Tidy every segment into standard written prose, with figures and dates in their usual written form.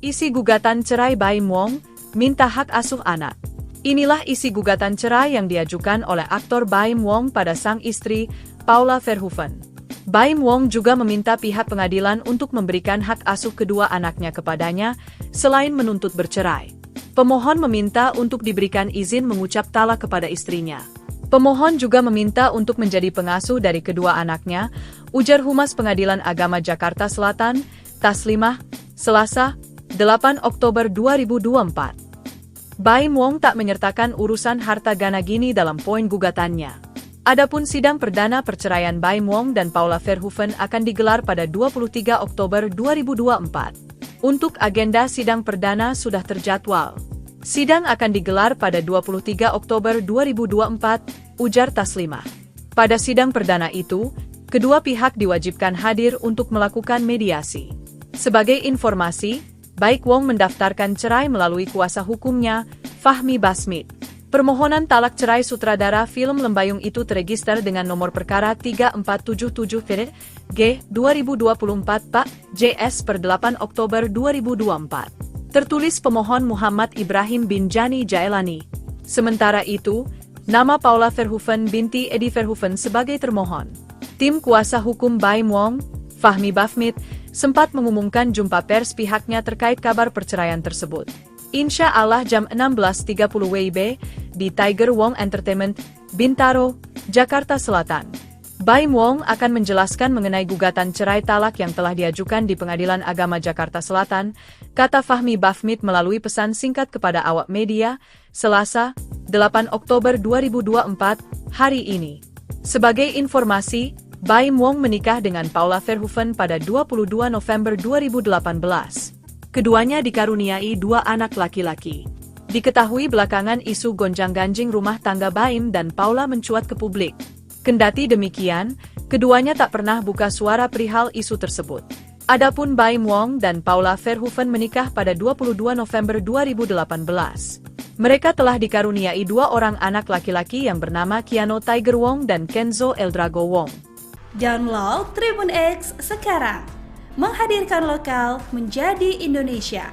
Isi gugatan cerai Baim Wong, minta hak asuh anak. Inilah isi gugatan cerai yang diajukan oleh aktor Baim Wong pada sang istri, Paula Verhoeven. Baim Wong juga meminta pihak pengadilan untuk memberikan hak asuh kedua anaknya kepadanya, selain menuntut bercerai. Pemohon meminta untuk diberikan izin mengucap talak kepada istrinya. Pemohon juga meminta untuk menjadi pengasuh dari kedua anaknya, ujar Humas Pengadilan Agama Jakarta Selatan, Taslimah, Selasa, 8 Oktober 2024. Baim Wong tak menyertakan urusan harta gana gini dalam poin gugatannya. Adapun sidang perdana perceraian Baim Wong dan Paula Verhoeven akan digelar pada 23 Oktober 2024. Untuk agenda sidang perdana sudah terjadwal. Sidang akan digelar pada 23 Oktober 2024, ujar Taslimah. Pada sidang perdana itu, kedua pihak diwajibkan hadir untuk melakukan mediasi. Sebagai informasi, baik Wong mendaftarkan cerai melalui kuasa hukumnya, Fahmi Basmit. Permohonan talak cerai sutradara film Lembayung itu terregister dengan nomor perkara 3477-G 2024 Pak JS per 8 Oktober 2024. Tertulis pemohon Muhammad Ibrahim bin Jani Jaelani. Sementara itu, nama Paula Verhoeven binti Edi Verhoeven sebagai termohon. Tim kuasa hukum Baim Wong, Fahmi Basmit, sempat mengumumkan jumpa pers pihaknya terkait kabar perceraian tersebut. Insya Allah jam 16.30 WIB, di Tiger Wong Entertainment, Bintaro, Jakarta Selatan. Baim Wong akan menjelaskan mengenai gugatan cerai talak yang telah diajukan di Pengadilan Agama Jakarta Selatan, kata Fahmi Basmit melalui pesan singkat kepada awak media, Selasa, 8 Oktober 2024, hari ini. Sebagai informasi, Baim Wong menikah dengan Paula Verhoeven pada 22 November 2018. Keduanya dikaruniai 2 anak laki-laki. Diketahui belakangan isu gonjang-ganjing rumah tangga Baim dan Paula mencuat ke publik. Kendati demikian, keduanya tak pernah buka suara perihal isu tersebut. Adapun Baim Wong dan Paula Verhoeven menikah pada 22 November 2018. Mereka telah dikaruniai 2 orang anak laki-laki yang bernama Keanu Tiger Wong dan Kenzo Eldrago Wong. Download Tribun X sekarang, menghadirkan lokal menjadi Indonesia.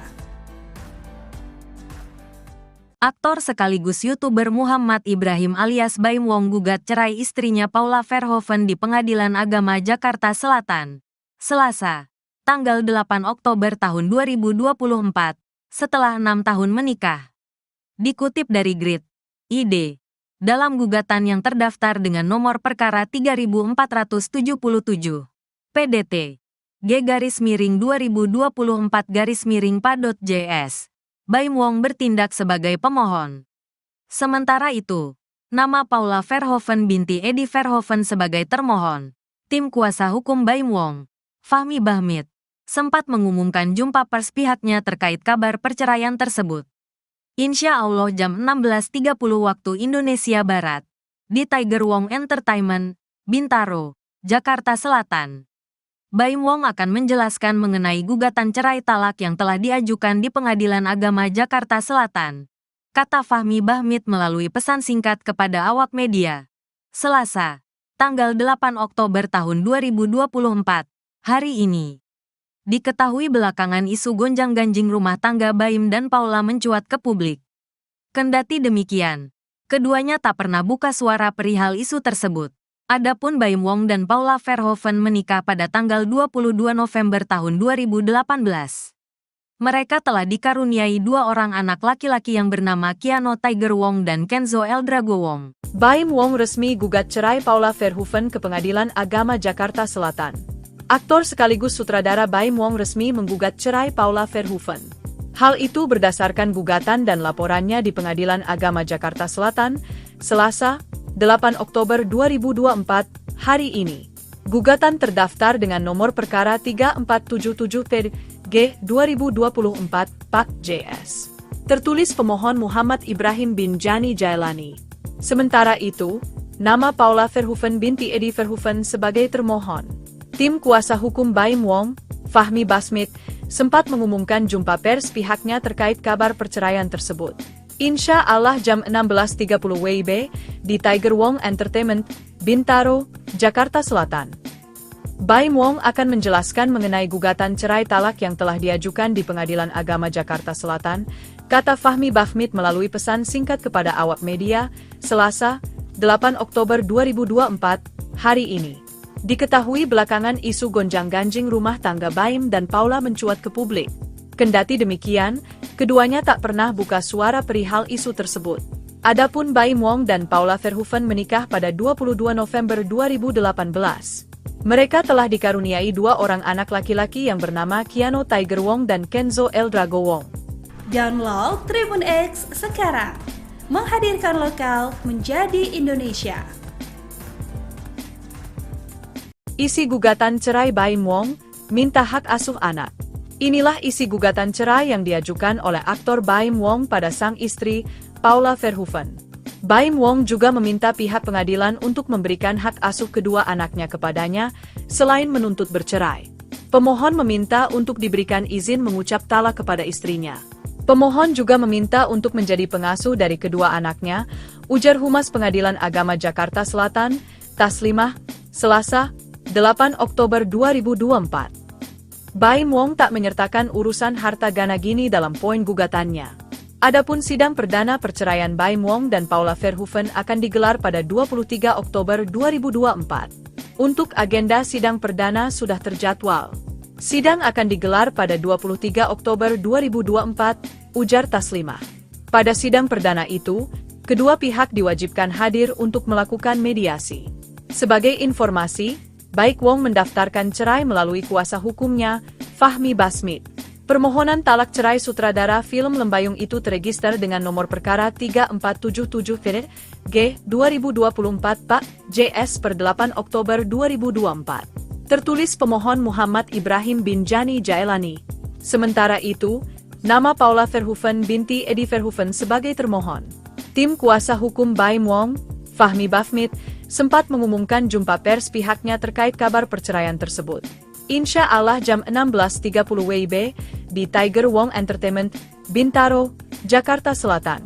Aktor sekaligus YouTuber Muhammad Ibrahim alias Baim Wong gugat cerai istrinya Paula Verhoeven di Pengadilan Agama Jakarta Selatan, Selasa, tanggal 8 Oktober tahun 2024, setelah 6 tahun menikah. Dikutip dari Grid, ID. Dalam gugatan yang terdaftar dengan nomor perkara 3477, PDT, G-2024-PA.JS, Baim Wong bertindak sebagai pemohon. Sementara itu, nama Paula Verhoeven binti Edi Verhoeven sebagai termohon. Tim kuasa hukum Baim Wong, Fahmi Basmit, sempat mengumumkan jumpa pers pihaknya terkait kabar perceraian tersebut. Insya Allah jam 16.30 waktu Indonesia Barat, di Tiger Wong Entertainment, Bintaro, Jakarta Selatan. Baim Wong akan menjelaskan mengenai gugatan cerai talak yang telah diajukan di Pengadilan Agama Jakarta Selatan, kata Fahmi Basmit melalui pesan singkat kepada awak media. Selasa, tanggal 8 Oktober tahun 2024, hari ini. Diketahui belakangan isu gonjang-ganjing rumah tangga Baim dan Paula mencuat ke publik. Kendati demikian, keduanya tak pernah buka suara perihal isu tersebut. Adapun Baim Wong dan Paula Verhoeven menikah pada tanggal 22 November tahun 2018. Mereka telah dikaruniai 2 orang anak laki-laki yang bernama Keanu Tiger Wong dan Kenzo Eldrago Wong. Baim Wong resmi gugat cerai Paula Verhoeven ke Pengadilan Agama Jakarta Selatan. Aktor sekaligus sutradara Baim Wong resmi menggugat cerai Paula Verhoeven. Hal itu berdasarkan gugatan dan laporannya di Pengadilan Agama Jakarta Selatan, Selasa, 8 Oktober 2024, hari ini. Gugatan terdaftar dengan nomor perkara 3477-G 2024 Pak JS. Tertulis pemohon Muhammad Ibrahim bin Jani Jaelani. Sementara itu, nama Paula Verhoeven binti Edi Verhoeven sebagai termohon. Tim kuasa hukum Baim Wong, Fahmi Basmit, sempat mengumumkan jumpa pers pihaknya terkait kabar perceraian tersebut. Insya Allah jam 16.30 WIB, di Tiger Wong Entertainment, Bintaro, Jakarta Selatan. Baim Wong akan menjelaskan mengenai gugatan cerai talak yang telah diajukan di Pengadilan Agama Jakarta Selatan, kata Fahmi Bahmit melalui pesan singkat kepada awak media, Selasa, 8 Oktober 2024, hari ini. Diketahui belakangan isu gonjang-ganjing rumah tangga Baim dan Paula mencuat ke publik. Kendati demikian, keduanya tak pernah buka suara perihal isu tersebut. Adapun Baim Wong dan Paula Verhoeven menikah pada 22 November 2018. Mereka telah dikaruniai 2 orang anak laki-laki yang bernama Keanu Tiger Wong dan Kenzo El Drago Wong. Download Tribun X sekarang, menghadirkan lokal menjadi Indonesia. Isi gugatan cerai Baim Wong, minta hak asuh anak. Inilah isi gugatan cerai yang diajukan oleh aktor Baim Wong pada sang istri, Paula Verhoeven. Baim Wong juga meminta pihak pengadilan untuk memberikan hak asuh kedua anaknya kepadanya, selain menuntut bercerai. Pemohon meminta untuk diberikan izin mengucap talak kepada istrinya. Pemohon juga meminta untuk menjadi pengasuh dari kedua anaknya, ujar Humas Pengadilan Agama Jakarta Selatan, Taslimah, Selasa, 8 Oktober 2024. Baim Wong tak menyertakan urusan harta gana gini dalam poin gugatannya. Adapun sidang perdana perceraian Baim Wong dan Paula Verhoeven akan digelar pada 23 Oktober 2024. Untuk agenda sidang perdana sudah terjadwal. Sidang akan digelar pada 23 Oktober 2024, ujar Taslimah. Pada sidang perdana itu, kedua pihak diwajibkan hadir untuk melakukan mediasi. Sebagai informasi, baik Wong mendaftarkan cerai melalui kuasa hukumnya, Fahmi Bahmit. Permohonan talak cerai sutradara film Lembayung itu terregister dengan nomor perkara 3477-G 2024 Pak JS per 8 Oktober 2024. Tertulis pemohon Muhammad Ibrahim Binjani Jaelani. Sementara itu, nama Paula Verhoeven binti Edi Verhoeven sebagai termohon. Tim kuasa hukum Baim Wong, Fahmi Bahmit, sempat mengumumkan jumpa pers pihaknya terkait kabar perceraian tersebut. Insya Allah jam 16.30 WIB, di Tiger Wong Entertainment, Bintaro, Jakarta Selatan.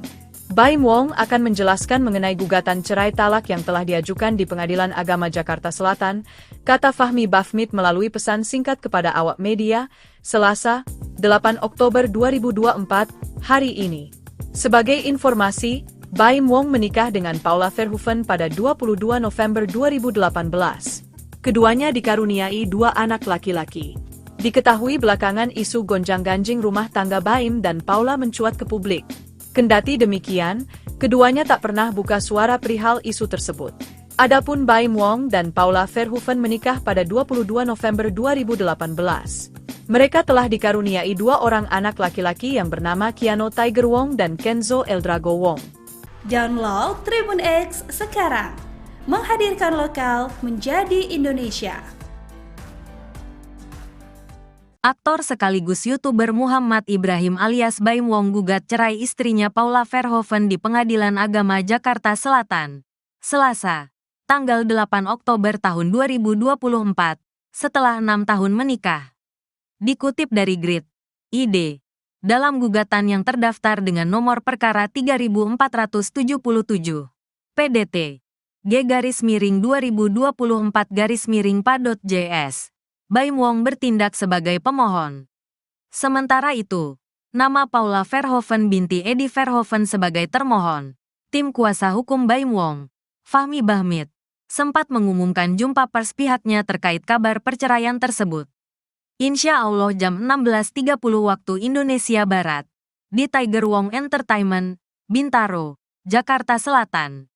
Baim Wong akan menjelaskan mengenai gugatan cerai talak yang telah diajukan di Pengadilan Agama Jakarta Selatan, kata Fahmi Bahmit melalui pesan singkat kepada awak media, Selasa, 8 Oktober 2024, hari ini. Sebagai informasi, Baim Wong menikah dengan Paula Verhoeven pada 22 November 2018. Keduanya dikaruniai 2 anak laki-laki. Diketahui belakangan isu gonjang-ganjing rumah tangga Baim dan Paula mencuat ke publik. Kendati demikian, keduanya tak pernah buka suara perihal isu tersebut. Adapun Baim Wong dan Paula Verhoeven menikah pada 22 November 2018. Mereka telah dikaruniai 2 orang anak laki-laki yang bernama Keanu Tiger Wong dan Kenzo El Drago Wong. Download Tribun X sekarang, menghadirkan lokal menjadi Indonesia. Aktor sekaligus YouTuber Muhammad Ibrahim alias Baim Wong gugat cerai istrinya Paula Verhoeven di Pengadilan Agama Jakarta Selatan, Selasa, tanggal 8 Oktober tahun 2024, setelah 6 tahun menikah. Dikutip dari Grid.id, dalam gugatan yang terdaftar dengan nomor perkara 3477, PDT, G_2024_PA.JS, Baim Wong bertindak sebagai pemohon. Sementara itu, nama Paula Verhoeven binti Edi Verhoeven sebagai termohon. Tim kuasa hukum Baim Wong, Fahmi Bahmit, sempat mengumumkan jumpa pers pihaknya terkait kabar perceraian tersebut. Insya Allah jam 16.30 waktu Indonesia Barat, di Tiger Wong Entertainment, Bintaro, Jakarta Selatan.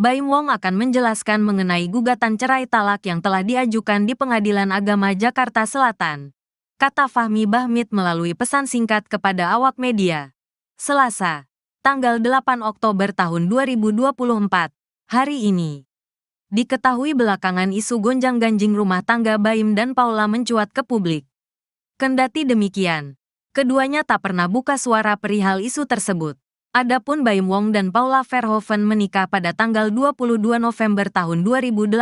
Baim Wong akan menjelaskan mengenai gugatan cerai talak yang telah diajukan di Pengadilan Agama Jakarta Selatan, kata Fahmi Bahmit melalui pesan singkat kepada awak media. Selasa, tanggal 8 Oktober tahun 2024, hari ini. Diketahui belakangan isu gonjang-ganjing rumah tangga Baim dan Paula mencuat ke publik. Kendati demikian, keduanya tak pernah buka suara perihal isu tersebut. Adapun Baim Wong dan Paula Verhoeven menikah pada tanggal 22 November tahun 2018.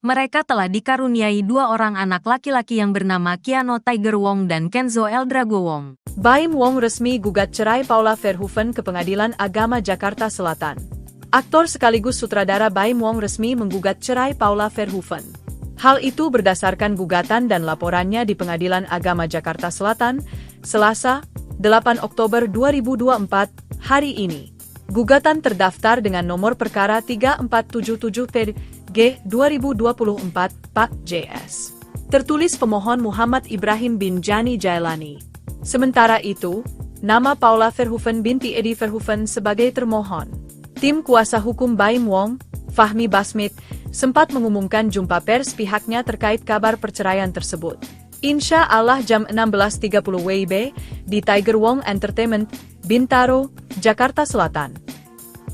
Mereka telah dikaruniai 2 orang anak laki-laki yang bernama Keanu Tiger Wong dan Kenzo El Drago Wong. Baim Wong resmi gugat cerai Paula Verhoeven ke Pengadilan Agama Jakarta Selatan. Aktor sekaligus sutradara Baim Wong resmi menggugat cerai Paula Verhoeven. Hal itu berdasarkan gugatan dan laporannya di Pengadilan Agama Jakarta Selatan, Selasa, 8 Oktober 2024, hari ini. Gugatan terdaftar dengan nomor perkara 3477-PG 2024, Pak JS. Tertulis pemohon Muhammad Ibrahim Binjani Jailani. Sementara itu, nama Paula Verhoeven binti Edi Verhoeven sebagai termohon. Tim kuasa hukum Baim Wong, Fahmi Basmit, sempat mengumumkan jumpa pers pihaknya terkait kabar perceraian tersebut. Insya Allah jam 16.30 WIB di Tiger Wong Entertainment, Bintaro, Jakarta Selatan.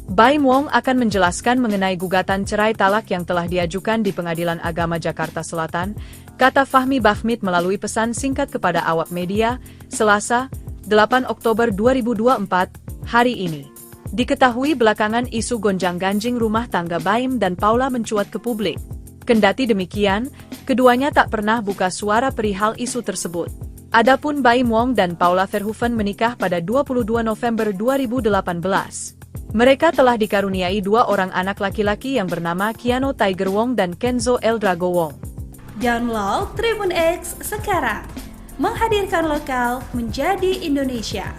Baim Wong akan menjelaskan mengenai gugatan cerai talak yang telah diajukan di Pengadilan Agama Jakarta Selatan, kata Fahmi Basmit melalui pesan singkat kepada awak media, Selasa, 8 Oktober 2024, hari ini. Diketahui belakangan isu gonjang-ganjing rumah tangga Baim dan Paula mencuat ke publik. Kendati demikian, keduanya tak pernah buka suara perihal isu tersebut. Adapun Baim Wong dan Paula Verhoeven menikah pada 22 November 2018. Mereka telah dikaruniai 2 orang anak laki-laki yang bernama Keanu Tiger Wong dan Kenzo El Drago Wong. Download Tribun X sekarang. Menghadirkan lokal menjadi Indonesia.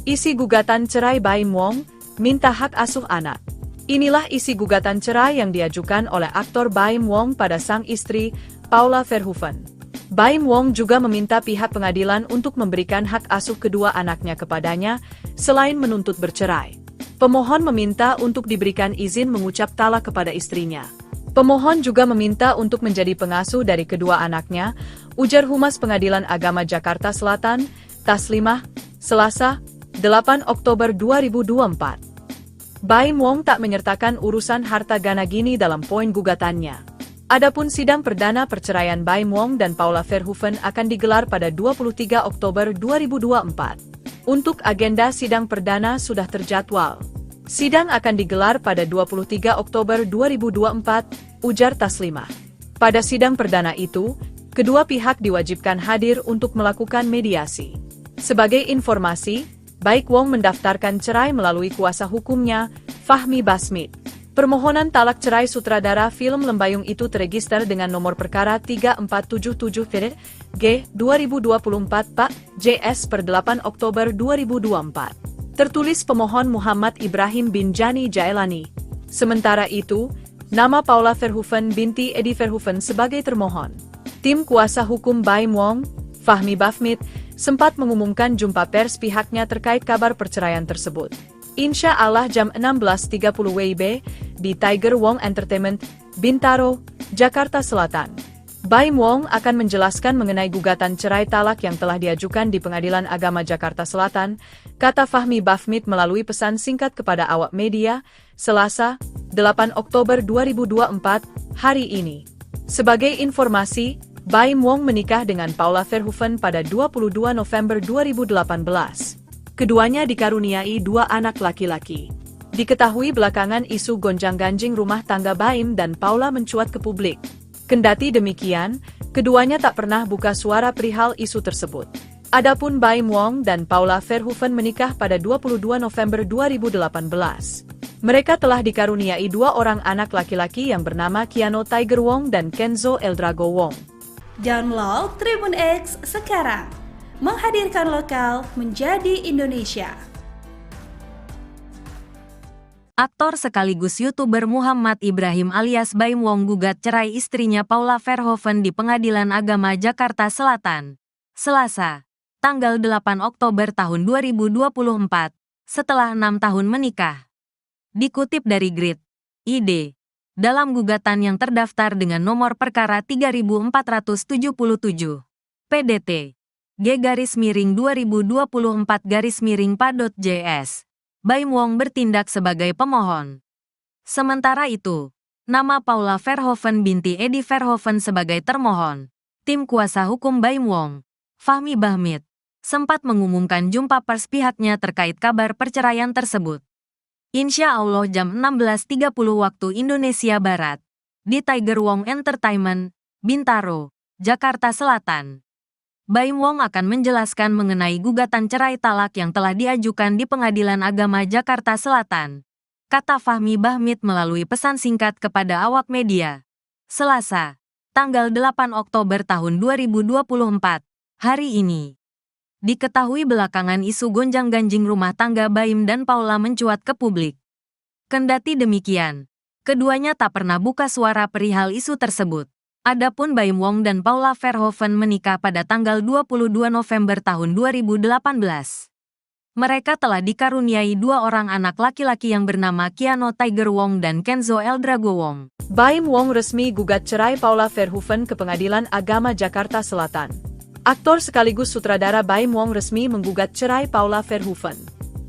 Isi gugatan cerai Baim Wong, minta hak asuh anak. Inilah isi gugatan cerai yang diajukan oleh aktor Baim Wong pada sang istri, Paula Verhoeven. Baim Wong juga meminta pihak pengadilan untuk memberikan hak asuh kedua anaknya kepadanya, selain menuntut bercerai. Pemohon meminta untuk diberikan izin mengucap talak kepada istrinya. Pemohon juga meminta untuk menjadi pengasuh dari kedua anaknya, ujar Humas Pengadilan Agama Jakarta Selatan, Taslimah, Selasa, 8 Oktober 2024. Baim Wong tak menyertakan urusan harta Ganagini dalam poin gugatannya. Adapun sidang perdana perceraian Baim Wong dan Paula Verhoeven akan digelar pada 23 Oktober 2024. Untuk agenda sidang perdana sudah terjadwal. Sidang akan digelar pada 23 Oktober 2024, ujar Taslimah. Pada sidang perdana itu, kedua pihak diwajibkan hadir untuk melakukan mediasi. Sebagai informasi, baik Wong mendaftarkan cerai melalui kuasa hukumnya, Fahmi Basmit. Permohonan talak cerai sutradara film Lembayung itu terregister dengan nomor perkara 3477-G 2024 Pak JS per 8 Oktober 2024. Tertulis pemohon Muhammad Ibrahim Binjani Jailani. Sementara itu, nama Paula Verhoeven binti Edi Verhoeven sebagai termohon. Tim kuasa hukum Baim Wong, Fahmi Basmit, sempat mengumumkan jumpa pers pihaknya terkait kabar perceraian tersebut. Insya Allah jam 16.30 WIB di Tiger Wong Entertainment, Bintaro, Jakarta Selatan. Baim Wong akan menjelaskan mengenai gugatan cerai talak yang telah diajukan di Pengadilan Agama Jakarta Selatan, kata Fahmi Basmit melalui pesan singkat kepada awak media, Selasa, 8 Oktober 2024, hari ini. Sebagai informasi, Baim Wong menikah dengan Paula Verhoeven pada 22 November 2018. Keduanya dikaruniai 2 anak laki-laki. Diketahui belakangan isu gonjang-ganjing rumah tangga Baim dan Paula mencuat ke publik. Kendati demikian, keduanya tak pernah buka suara perihal isu tersebut. Adapun Baim Wong dan Paula Verhoeven menikah pada 22 November 2018. Mereka telah dikaruniai 2 orang anak laki-laki yang bernama Keanu Tiger Wong dan Kenzo El Drago Wong. Download Tribun X sekarang. Menghadirkan lokal menjadi Indonesia. Aktor sekaligus YouTuber Muhammad Ibrahim alias Baim Wong gugat cerai istrinya Paula Verhoeven di Pengadilan Agama Jakarta Selatan, Selasa, tanggal 8 Oktober tahun 2024, setelah 6 tahun menikah. Dikutip dari Grid ID, dalam gugatan yang terdaftar dengan nomor perkara 3477, PDT, G_2024_PA.JS, Baim Wong bertindak sebagai pemohon. Sementara itu, nama Paula Verhoeven binti Edi Verhoeven sebagai termohon. Tim kuasa hukum Baim Wong, Fahmi Basmit, sempat mengumumkan jumpa pers pihaknya terkait kabar perceraian tersebut. Insya Allah jam 16.30 waktu Indonesia Barat, di Tiger Wong Entertainment, Bintaro, Jakarta Selatan. Baim Wong akan menjelaskan mengenai gugatan cerai talak yang telah diajukan di Pengadilan Agama Jakarta Selatan. kata Fahmi Bahmit melalui pesan singkat kepada awak media. Selasa, tanggal 8 Oktober tahun 2024, hari ini. Diketahui belakangan isu gonjang-ganjing rumah tangga Baim dan Paula mencuat ke publik. Kendati demikian, keduanya tak pernah buka suara perihal isu tersebut. Adapun Baim Wong dan Paula Verhoeven menikah pada tanggal 22 November tahun 2018. Mereka telah dikaruniai 2 orang anak laki-laki yang bernama Keanu Tiger Wong dan Kenzo Eldrago Wong. Baim Wong resmi gugat cerai Paula Verhoeven ke Pengadilan Agama Jakarta Selatan. Aktor sekaligus sutradara Baim Wong resmi menggugat cerai Paula Verhoeven.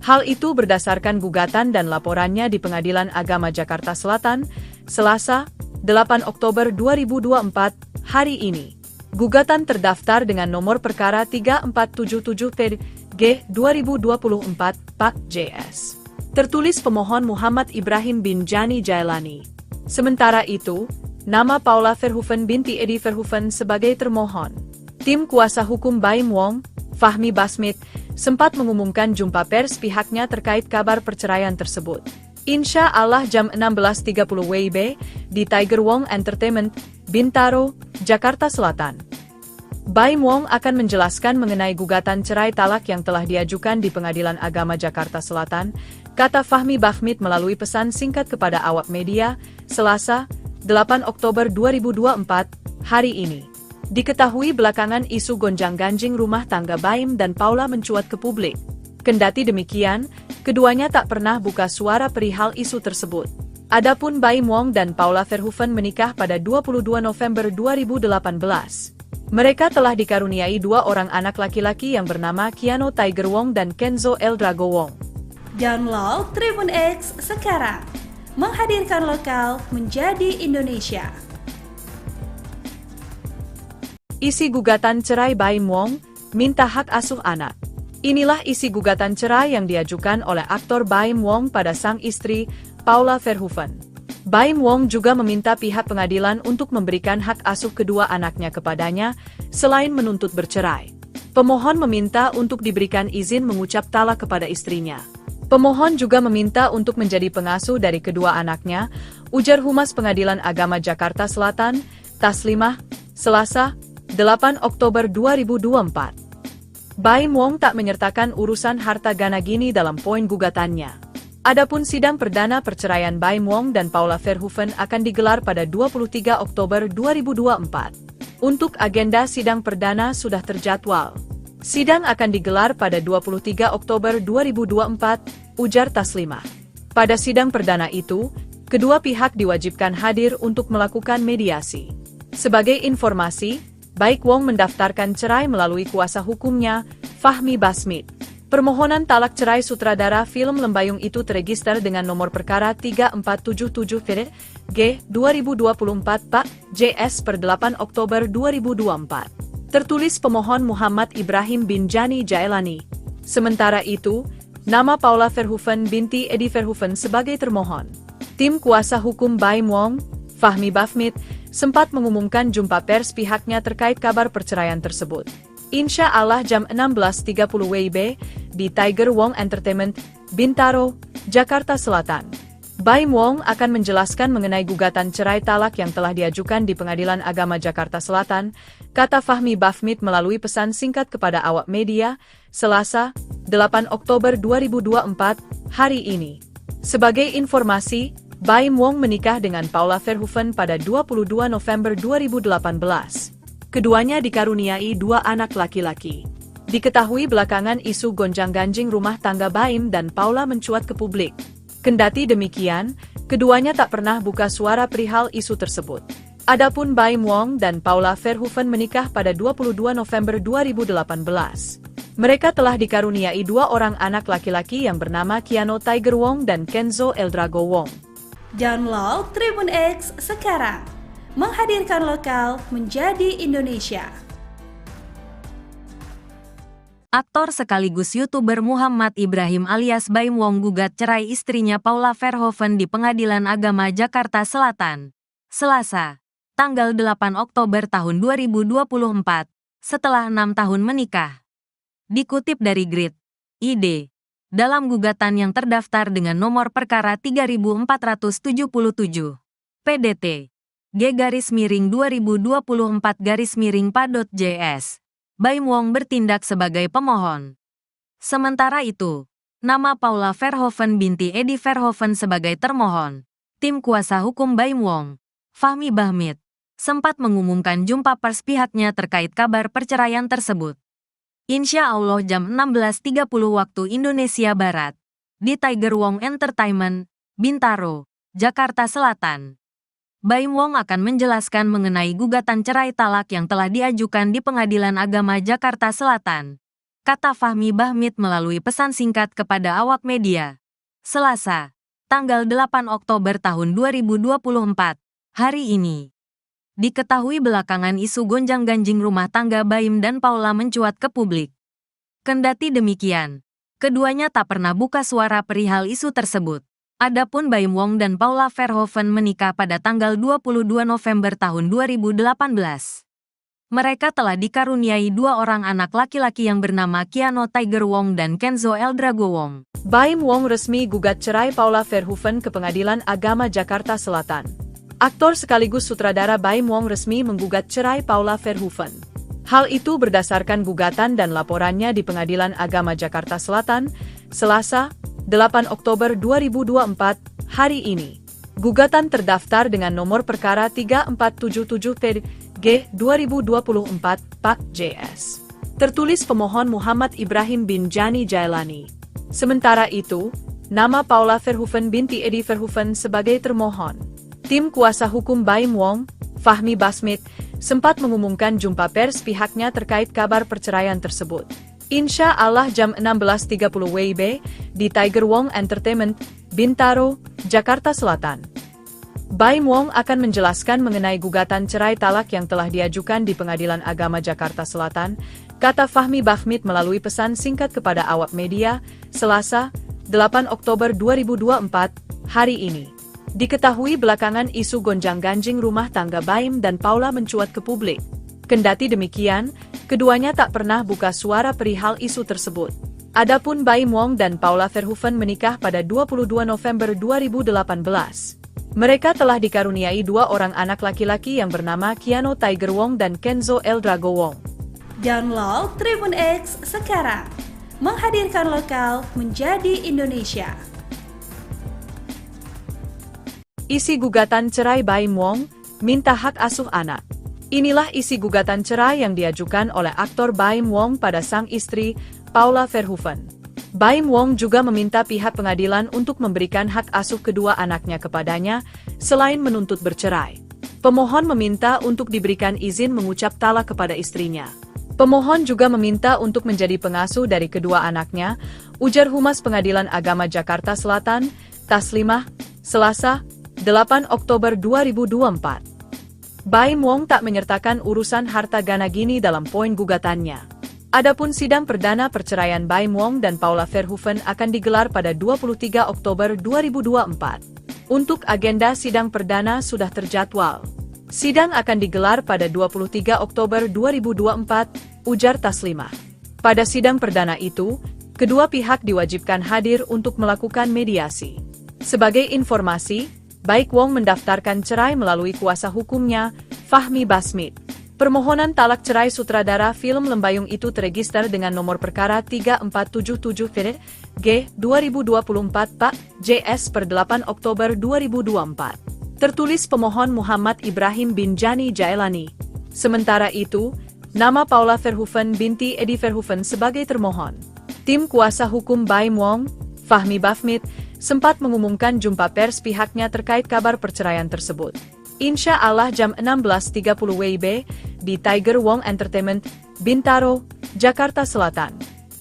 Hal itu berdasarkan gugatan dan laporannya di Pengadilan Agama Jakarta Selatan, Selasa, 8 Oktober 2024, hari ini. Gugatan terdaftar dengan nomor perkara 3477/G 2024 Pak JS. Tertulis pemohon Muhammad Ibrahim Binjani Jailani. Sementara itu, nama Paula Verhoeven binti Edi Verhoeven sebagai termohon. Tim kuasa hukum Baim Wong, Fahmi Bahmit, sempat mengumumkan jumpa pers pihaknya terkait kabar perceraian tersebut. Insya Allah jam 16.30 WIB di Tiger Wong Entertainment, Bintaro, Jakarta Selatan. Baim Wong akan menjelaskan mengenai gugatan cerai talak yang telah diajukan di Pengadilan Agama Jakarta Selatan, kata Fahmi Bahmit melalui pesan singkat kepada awak media, Selasa, 8 Oktober 2024, hari ini. Diketahui belakangan isu gonjang-ganjing rumah tangga Baim dan Paula mencuat ke publik. Kendati demikian, keduanya tak pernah buka suara perihal isu tersebut. Adapun Baim Wong dan Paula Verhoeven menikah pada 22 November 2018. Mereka telah dikaruniai 2 orang anak laki-laki yang bernama Keanu Tiger Wong dan Kenzo Eldrago Wong. Download Tribun X sekarang. Menghadirkan lokal menjadi Indonesia. Isi gugatan cerai Baim Wong, minta hak asuh anak. Inilah isi gugatan cerai yang diajukan oleh aktor Baim Wong pada sang istri, Paula Verhoeven. Baim Wong juga meminta pihak pengadilan untuk memberikan hak asuh kedua anaknya kepadanya, selain menuntut bercerai. Pemohon meminta untuk diberikan izin mengucap talak kepada istrinya. Pemohon juga meminta untuk menjadi pengasuh dari kedua anaknya, ujar Humas Pengadilan Agama Jakarta Selatan, Taslimah, Selasa, 8 Oktober 2024. Baim Wong tak menyertakan urusan harta gana gini dalam poin gugatannya. Adapun sidang perdana perceraian Baim Wong dan Paula Verhoeven akan digelar pada 23 Oktober 2024. Untuk agenda sidang perdana sudah terjadwal. Sidang akan digelar pada 23 Oktober 2024, ujar Taslimah. Pada sidang perdana itu, kedua pihak diwajibkan hadir untuk melakukan mediasi. Sebagai informasi, baik Wong mendaftarkan cerai melalui kuasa hukumnya, Fahmi Bahmit. Permohonan talak cerai sutradara film Lembayung itu terregister dengan nomor perkara 3477/G 2024 Pak JS per 8 Oktober 2024. Tertulis pemohon Muhammad Ibrahim Binjani Jailani. Sementara itu, nama Paula Verhoeven binti Edi Verhoeven sebagai termohon. Tim kuasa hukum Baim Wong, Fahmi Bahmit, sempat mengumumkan jumpa pers pihaknya terkait kabar perceraian tersebut. Insya Allah jam 16.30 WIB di Tiger Wong Entertainment, Bintaro, Jakarta Selatan. Baim Wong akan menjelaskan mengenai gugatan cerai talak yang telah diajukan di Pengadilan Agama Jakarta Selatan, kata Fahmi Bahmit melalui pesan singkat kepada awak media, Selasa, 8 Oktober 2024, hari ini. Sebagai informasi, Baim Wong menikah dengan Paula Verhoeven pada 22 November 2018. Keduanya dikaruniai 2 anak laki-laki. Diketahui belakangan isu gonjang-ganjing rumah tangga Baim dan Paula mencuat ke publik. Kendati demikian, keduanya tak pernah buka suara perihal isu tersebut. Adapun Baim Wong dan Paula Verhoeven menikah pada 22 November 2018. Mereka telah dikaruniai 2 orang anak laki-laki yang bernama Keanu Tiger Wong dan Kenzo Eldrago Wong. Download Tribun X sekarang. Menghadirkan lokal menjadi Indonesia. Aktor sekaligus YouTuber Muhammad Ibrahim alias Baim Wong gugat cerai istrinya Paula Verhoeven di Pengadilan Agama Jakarta Selatan. Selasa, tanggal 8 Oktober tahun 2024, setelah 6 tahun menikah. Dikutip dari Grid.id, dalam gugatan yang terdaftar dengan nomor perkara 3477 PDT G_2024_PA.JS. Baim Wong bertindak sebagai pemohon. Sementara itu, nama Paula Verhoeven binti Edi Verhoeven sebagai termohon. Tim kuasa hukum Baim Wong, Fahmi Bahmit, sempat mengumumkan jumpa pers pihaknya terkait kabar perceraian tersebut. Insya Allah jam 16.30 waktu Indonesia Barat, di Tiger Wong Entertainment, Bintaro, Jakarta Selatan. Baim Wong akan menjelaskan mengenai gugatan cerai talak yang telah diajukan di Pengadilan Agama Jakarta Selatan, kata Fahmi Bahmit melalui pesan singkat kepada awak media. Selasa, tanggal 8 Oktober tahun 2024, hari ini. Diketahui belakangan isu gonjang-ganjing rumah tangga Baim dan Paula mencuat ke publik. Kendati demikian, keduanya tak pernah buka suara perihal isu tersebut. Adapun Baim Wong dan Paula Verhoeven menikah pada tanggal 22 November tahun 2018. Mereka telah dikaruniai 2 orang anak laki-laki yang bernama Keanu Tiger Wong dan Kenzo Eldrago Wong. Baim Wong resmi gugat cerai Paula Verhoeven ke Pengadilan Agama Jakarta Selatan. Aktor sekaligus sutradara Baim Wong resmi menggugat cerai Paula Verhoeven. Hal itu berdasarkan gugatan dan laporannya di Pengadilan Agama Jakarta Selatan, Selasa, 8 Oktober 2024, hari ini. Gugatan terdaftar dengan nomor perkara 3477 PG 2024 PA.JS. Tertulis pemohon Muhammad Ibrahim Binjani Jailani. Sementara itu, nama Paula Verhoeven binti Edi Verhoeven sebagai termohon. Tim kuasa hukum Baim Wong, Fahmi Bahmit, sempat mengumumkan jumpa pers pihaknya terkait kabar perceraian tersebut. Insya Allah jam 16.30 WIB, di Tiger Wong Entertainment, Bintaro, Jakarta Selatan. Baim Wong akan menjelaskan mengenai gugatan cerai talak yang telah diajukan di Pengadilan Agama Jakarta Selatan, kata Fahmi Bahmit melalui pesan singkat kepada awak media, Selasa, 8 Oktober 2024, hari ini. Diketahui belakangan isu gonjang-ganjing rumah tangga Baim dan Paula mencuat ke publik. Kendati demikian, keduanya tak pernah buka suara perihal isu tersebut. Adapun Baim Wong dan Paula Verhoeven menikah pada 22 November 2018. Mereka telah dikaruniai 2 orang anak laki-laki yang bernama Keanu Tiger Wong dan Kenzo Eldrago Wong. Download Tribun X sekarang. Menghadirkan lokal menjadi Indonesia. Isi gugatan cerai Baim Wong, minta hak asuh anak. Inilah isi gugatan cerai yang diajukan oleh aktor Baim Wong pada sang istri, Paula Verhoeven. Baim Wong juga meminta pihak pengadilan untuk memberikan hak asuh kedua anaknya kepadanya, selain menuntut bercerai. Pemohon meminta untuk diberikan izin mengucap talak kepada istrinya. Pemohon juga meminta untuk menjadi pengasuh dari kedua anaknya, ujar Humas Pengadilan Agama Jakarta Selatan, Taslimah, Selasa, 8 Oktober 2024. Baim Wong tak menyertakan urusan harta gana gini dalam poin gugatannya. Adapun sidang perdana perceraian Baim Wong dan Paula Verhoeven akan digelar pada 23 Oktober 2024. Untuk agenda sidang perdana sudah terjadwal. Sidang akan digelar pada 23 Oktober 2024, ujar Taslimah. Pada sidang perdana itu, kedua pihak diwajibkan hadir untuk melakukan mediasi. Sebagai informasi, baik Wong mendaftarkan cerai melalui kuasa hukumnya, Fahmi Bahmit. Permohonan talak cerai sutradara film Lembayung itu terregister dengan nomor perkara 3477 PG 2024 PA.JS per 8 Oktober 2024. Tertulis pemohon Muhammad Ibrahim Binjani Jailani. Sementara itu, nama Paula Verhoeven binti Edi Verhoeven sebagai termohon. Tim kuasa hukum Baim Wong, Fahmi Bahmit, sempat mengumumkan jumpa pers pihaknya terkait kabar perceraian tersebut. Insya Allah jam 16.30 WIB, di Tiger Wong Entertainment, Bintaro, Jakarta Selatan.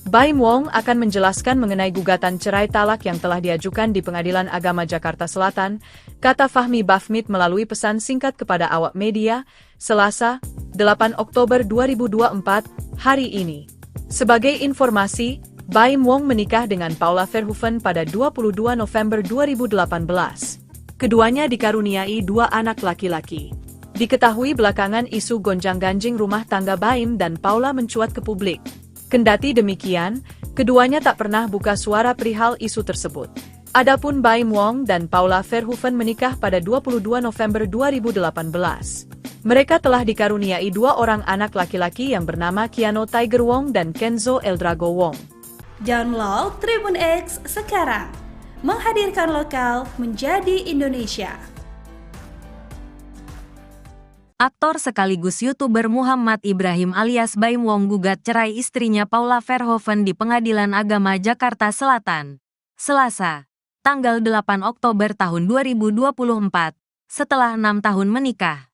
Baim Wong akan menjelaskan mengenai gugatan cerai talak yang telah diajukan di Pengadilan Agama Jakarta Selatan, kata Fahmi Bahmit melalui pesan singkat kepada awak media, Selasa, 8 Oktober 2024, hari ini. Sebagai informasi, Baim Wong menikah dengan Paula Verhoeven pada 22 November 2018. Keduanya dikaruniai 2 anak laki-laki. Diketahui belakangan isu gonjang-ganjing rumah tangga Baim dan Paula mencuat ke publik. Kendati demikian, keduanya tak pernah buka suara perihal isu tersebut. Adapun Baim Wong dan Paula Verhoeven menikah pada 22 November 2018. Mereka telah dikaruniai 2 orang anak laki-laki yang bernama Keanu Tiger Wong dan Kenzo Eldrago Wong. Download Tribun X sekarang, menghadirkan lokal menjadi Indonesia. Aktor sekaligus YouTuber Muhammad Ibrahim alias Baim Wong gugat cerai istrinya Paula Verhoeven di Pengadilan Agama Jakarta Selatan, Selasa, tanggal 8 Oktober tahun 2024, setelah 6 tahun menikah.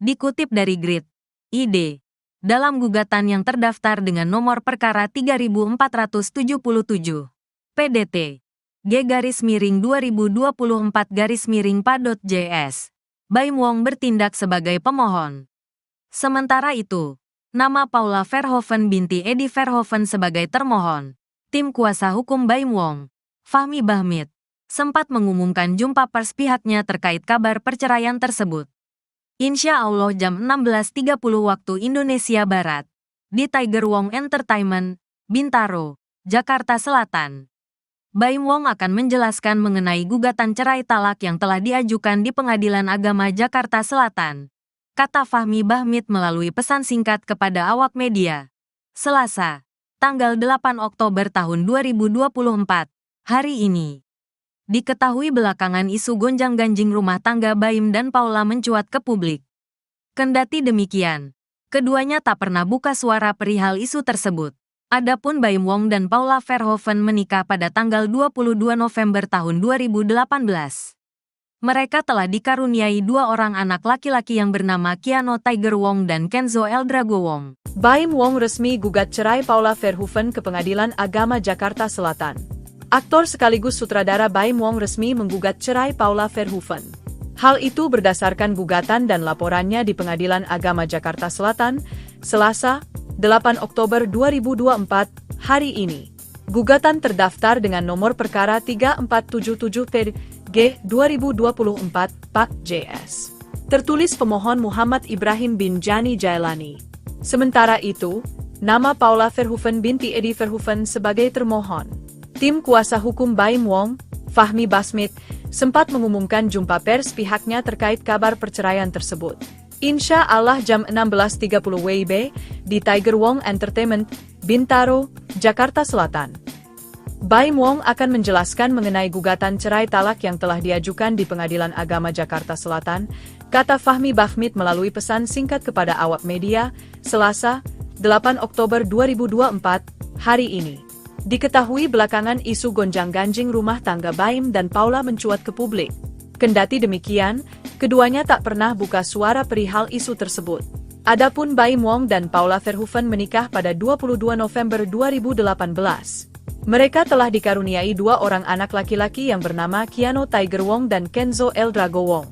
Dikutip dari Grid.id, dalam gugatan yang terdaftar dengan nomor perkara 3477, PDT, G_2024_PA.JS, Baim Wong bertindak sebagai pemohon. Sementara itu, nama Paula Verhoeven binti Edi Verhoeven sebagai termohon. Tim kuasa hukum Baim Wong, Fahmi Bahmit, sempat mengumumkan jumpa pers pihaknya terkait kabar perceraian tersebut. Insya Allah jam 16.30 waktu Indonesia Barat, di Tiger Wong Entertainment, Bintaro, Jakarta Selatan. Baim Wong akan menjelaskan mengenai gugatan cerai talak yang telah diajukan di Pengadilan Agama Jakarta Selatan, kata Fahmi Bahmit melalui pesan singkat kepada awak media. Selasa, tanggal 8 Oktober tahun 2024, hari ini. Diketahui belakangan isu gonjang-ganjing rumah tangga Baim dan Paula mencuat ke publik. Kendati demikian, keduanya tak pernah buka suara perihal isu tersebut. Adapun Baim Wong dan Paula Verhoeven menikah pada tanggal 22 November tahun 2018. Mereka telah dikaruniai 2 orang anak laki-laki yang bernama Keanu Tiger Wong dan Kenzo Eldrago Wong. Baim Wong resmi gugat cerai Paula Verhoeven ke Pengadilan Agama Jakarta Selatan. Aktor sekaligus sutradara Baim Wong resmi menggugat cerai Paula Verhoeven. Hal itu berdasarkan gugatan dan laporannya di Pengadilan Agama Jakarta Selatan, Selasa, 8 Oktober 2024, hari ini. Gugatan terdaftar dengan nomor perkara 3477/G/2024-PAK-JS. Tertulis pemohon Muhammad Ibrahim Binjani Jailani. Sementara itu, nama Paula Verhoeven binti Edi Verhoeven sebagai termohon. Tim kuasa hukum Baim Wong, Fahmi Bahmit, sempat mengumumkan jumpa pers pihaknya terkait kabar perceraian tersebut. Insya Allah jam 16.30 WIB, di Tiger Wong Entertainment, Bintaro, Jakarta Selatan. Baim Wong akan menjelaskan mengenai gugatan cerai talak yang telah diajukan di Pengadilan Agama Jakarta Selatan, kata Fahmi Bahmit melalui pesan singkat kepada awak media, Selasa, 8 Oktober 2024, hari ini. Diketahui belakangan isu gonjang-ganjing rumah tangga Baim dan Paula mencuat ke publik. Kendati demikian, keduanya tak pernah buka suara perihal isu tersebut. Adapun Baim Wong dan Paula Verhoeven menikah pada 22 November 2018. Mereka telah dikaruniai 2 orang anak laki-laki yang bernama Keanu Tiger Wong dan Kenzo Eldrago Wong.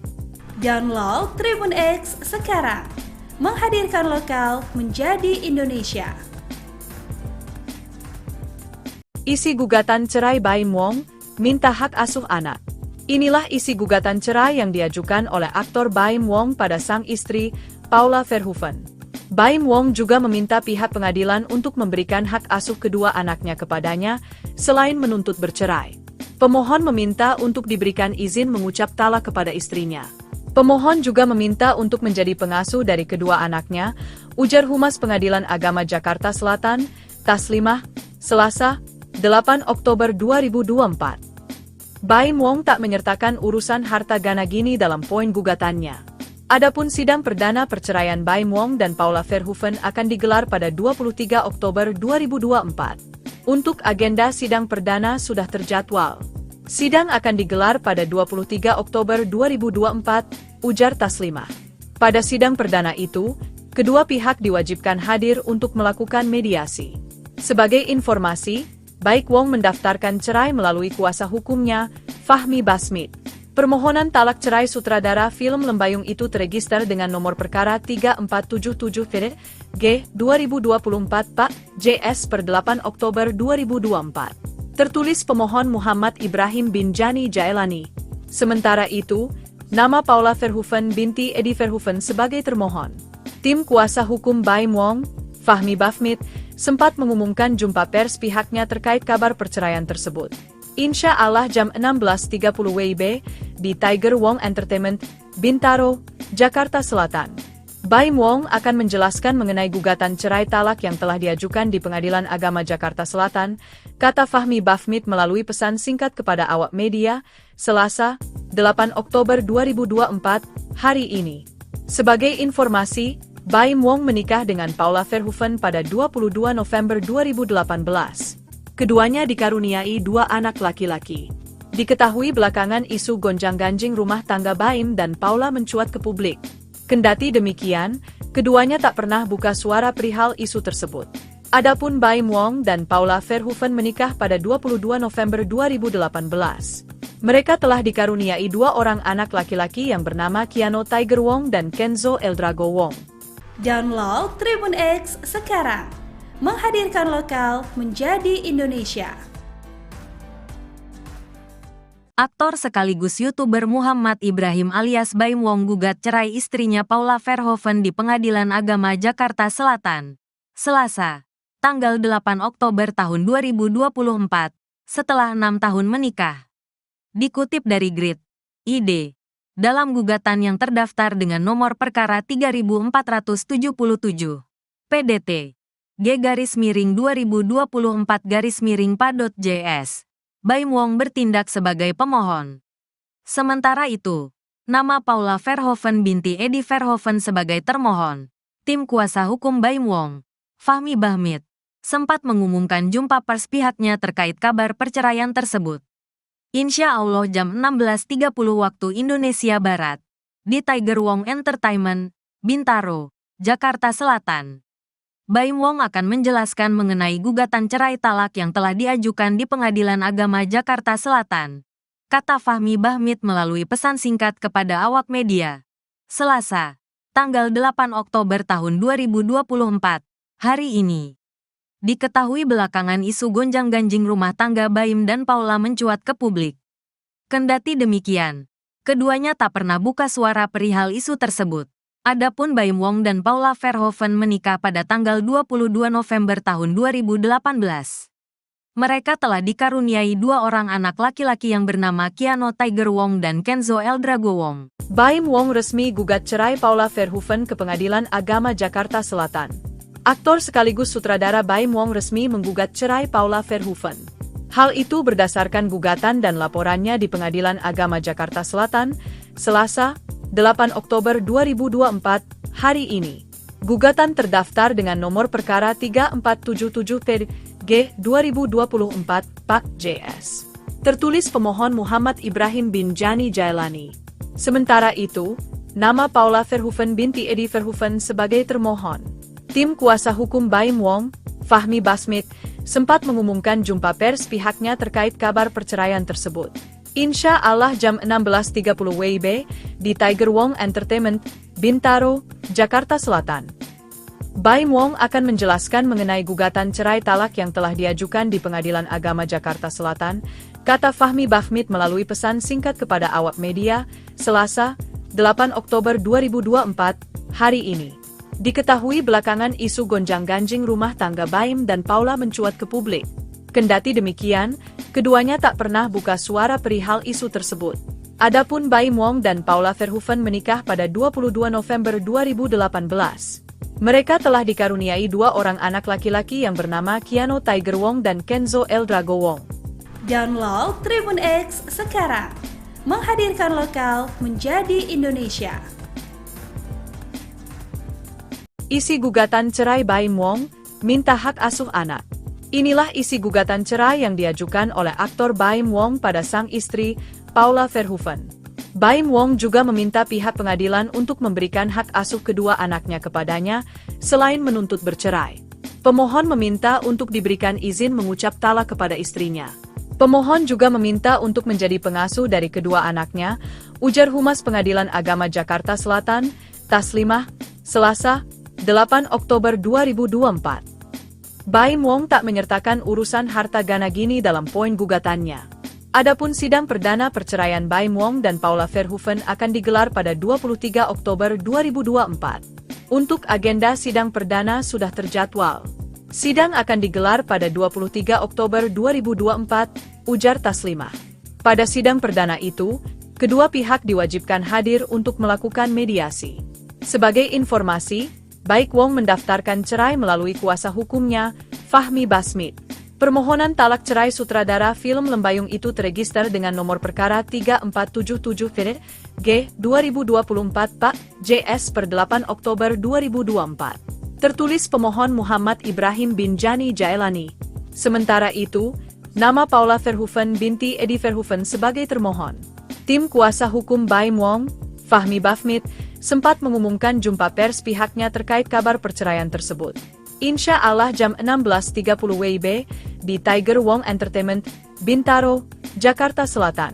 Download Tribun X sekarang, menghadirkan lokal menjadi Indonesia. Isi gugatan cerai Baim Wong, minta hak asuh anak. Inilah isi gugatan cerai yang diajukan oleh aktor Baim Wong pada sang istri, Paula Verhoeven. Baim Wong juga meminta pihak pengadilan untuk memberikan hak asuh kedua anaknya kepadanya, selain menuntut bercerai. Pemohon meminta untuk diberikan izin mengucap talak kepada istrinya. Pemohon juga meminta untuk menjadi pengasuh dari kedua anaknya, ujar Humas Pengadilan Agama Jakarta Selatan, Taslimah, Selasa, 8 Oktober 2024. Baim Wong tak menyertakan urusan harta Ganagini dalam poin gugatannya. Adapun sidang perdana perceraian Baim Wong dan Paula Verhoeven akan digelar pada 23 Oktober 2024. Untuk agenda sidang perdana sudah terjadwal. Sidang akan digelar pada 23 Oktober 2024, ujar Taslimah. Pada sidang perdana itu, kedua pihak diwajibkan hadir untuk melakukan mediasi. Sebagai informasi, Baik Wong mendaftarkan cerai melalui kuasa hukumnya, Fahmi Bahmit. Permohonan talak cerai sutradara film Lembayung itu terregister dengan nomor perkara 3477/G/2024-PAK-JS per 8 Oktober 2024. Tertulis pemohon Muhammad Ibrahim Binjani Jailani. Sementara itu, nama Paula Verhoeven binti Edi Verhoeven sebagai termohon. Tim kuasa hukum Baim Wong, Fahmi Bahmit, sempat mengumumkan jumpa pers pihaknya terkait kabar perceraian tersebut. Insya Allah jam 16.30 WIB di Tiger Wong Entertainment, Bintaro, Jakarta Selatan. Baim Wong akan menjelaskan mengenai gugatan cerai talak yang telah diajukan di Pengadilan Agama Jakarta Selatan, kata Fahmi Bahmit melalui pesan singkat kepada awak media, Selasa, 8 Oktober 2024, hari ini. Sebagai informasi, Baim Wong menikah dengan Paula Verhoeven pada 22 November 2018. Keduanya dikaruniai 2 anak laki-laki. Diketahui belakangan isu gonjang-ganjing rumah tangga Baim dan Paula mencuat ke publik. Kendati demikian, keduanya tak pernah buka suara perihal isu tersebut. Adapun Baim Wong dan Paula Verhoeven menikah pada 22 November 2018. Mereka telah dikaruniai 2 orang anak laki-laki yang bernama Keanu Tiger Wong dan Kenzo Eldrago Wong. Download Tribun X sekarang, menghadirkan lokal menjadi Indonesia. Aktor sekaligus YouTuber Muhammad Ibrahim alias Baim Wong gugat cerai istrinya Paula Verhoeven di Pengadilan Agama Jakarta Selatan, Selasa, tanggal 8 Oktober tahun 2024, setelah 6 tahun menikah. Dikutip dari Grid ID, dalam gugatan yang terdaftar dengan nomor perkara 3477, PDT, G_2024_PA.JS, Baim Wong bertindak sebagai pemohon. Sementara itu, nama Paula Verhoeven binti Edi Verhoeven sebagai termohon. Tim kuasa hukum Baim Wong, Fahmi Bahmit, sempat mengumumkan jumpa pers pihaknya terkait kabar perceraian tersebut. Insya Allah jam 16.30 waktu Indonesia Barat, di Tiger Wong Entertainment, Bintaro, Jakarta Selatan. Baim Wong akan menjelaskan mengenai gugatan cerai talak yang telah diajukan di Pengadilan Agama Jakarta Selatan, kata Fahmi Bahmit melalui pesan singkat kepada awak media. Selasa, tanggal 8 Oktober tahun 2024, hari ini. Diketahui belakangan isu gonjang-ganjing rumah tangga Baim dan Paula mencuat ke publik. Kendati demikian, keduanya tak pernah buka suara perihal isu tersebut. Adapun Baim Wong dan Paula Verhoeven menikah pada tanggal 22 November tahun 2018. Mereka telah dikaruniai 2 orang anak laki-laki yang bernama Keanu Tiger Wong dan Kenzo Eldrago Wong. Baim Wong resmi gugat cerai Paula Verhoeven ke Pengadilan Agama Jakarta Selatan. Aktor sekaligus sutradara Baim Wong resmi menggugat cerai Paula Verhoeven. Hal itu berdasarkan gugatan dan laporannya di Pengadilan Agama Jakarta Selatan, Selasa, 8 Oktober 2024, hari ini. Gugatan terdaftar dengan nomor perkara 3477 G/2024/JS. Tertulis pemohon Muhammad Ibrahim Binjani Jailani. Sementara itu, nama Paula Verhoeven binti Edi Verhoeven sebagai termohon. Tim kuasa hukum Baim Wong, Fahmi Bahmit, sempat mengumumkan jumpa pers pihaknya terkait kabar perceraian tersebut. Insya Allah jam 16.30 WIB di Tiger Wong Entertainment, Bintaro, Jakarta Selatan. Baim Wong akan menjelaskan mengenai gugatan cerai talak yang telah diajukan di Pengadilan Agama Jakarta Selatan, kata Fahmi Bahmit melalui pesan singkat kepada awak media, Selasa, 8 Oktober 2024, hari ini. Diketahui belakangan isu gonjang-ganjing rumah tangga Baim dan Paula mencuat ke publik. Kendati demikian, keduanya tak pernah buka suara perihal isu tersebut. Adapun Baim Wong dan Paula Verhoeven menikah pada 22 November 2018. Mereka telah dikaruniai 2 orang anak laki-laki yang bernama Keanu Tiger Wong dan Kenzo Eldrago Wong. Download Tribun X sekarang, menghadirkan lokal menjadi Indonesia. Isi gugatan cerai Baim Wong, minta hak asuh anak. Inilah isi gugatan cerai yang diajukan oleh aktor Baim Wong pada sang istri, Paula Verhoeven. Baim Wong juga meminta pihak pengadilan untuk memberikan hak asuh kedua anaknya kepadanya, selain menuntut bercerai. Pemohon meminta untuk diberikan izin mengucap talak kepada istrinya. Pemohon juga meminta untuk menjadi pengasuh dari kedua anaknya, ujar Humas Pengadilan Agama Jakarta Selatan, Taslimah, Selasa, 8 Oktober 2024. Baim Wong tak menyertakan urusan harta gana gini dalam poin gugatannya. Adapun sidang perdana perceraian Baim Wong dan Paula Verhoeven akan digelar pada 23 Oktober 2024. Untuk agenda sidang perdana sudah terjadwal. Sidang akan digelar pada 23 Oktober 2024, ujar Taslimah. Pada sidang perdana itu, kedua pihak diwajibkan hadir untuk melakukan mediasi. Sebagai informasi, Baik Wong mendaftarkan cerai melalui kuasa hukumnya, Fahmi Basmit. Permohonan talak cerai sutradara film Lembayung itu terregister dengan nomor perkara 3477-G 2024 Pak JS per 8 Oktober 2024. Tertulis pemohon Muhammad Ibrahim bin Jani Jaelani. Sementara itu, nama Paula Verhoeven binti Edi Verhoeven sebagai termohon. Tim kuasa hukum Baim Wong, Fahmi Basmit, sempat mengumumkan jumpa pers pihaknya terkait kabar perceraian tersebut. Insya Allah jam 16.30 WIB di Tiger Wong Entertainment, Bintaro, Jakarta Selatan.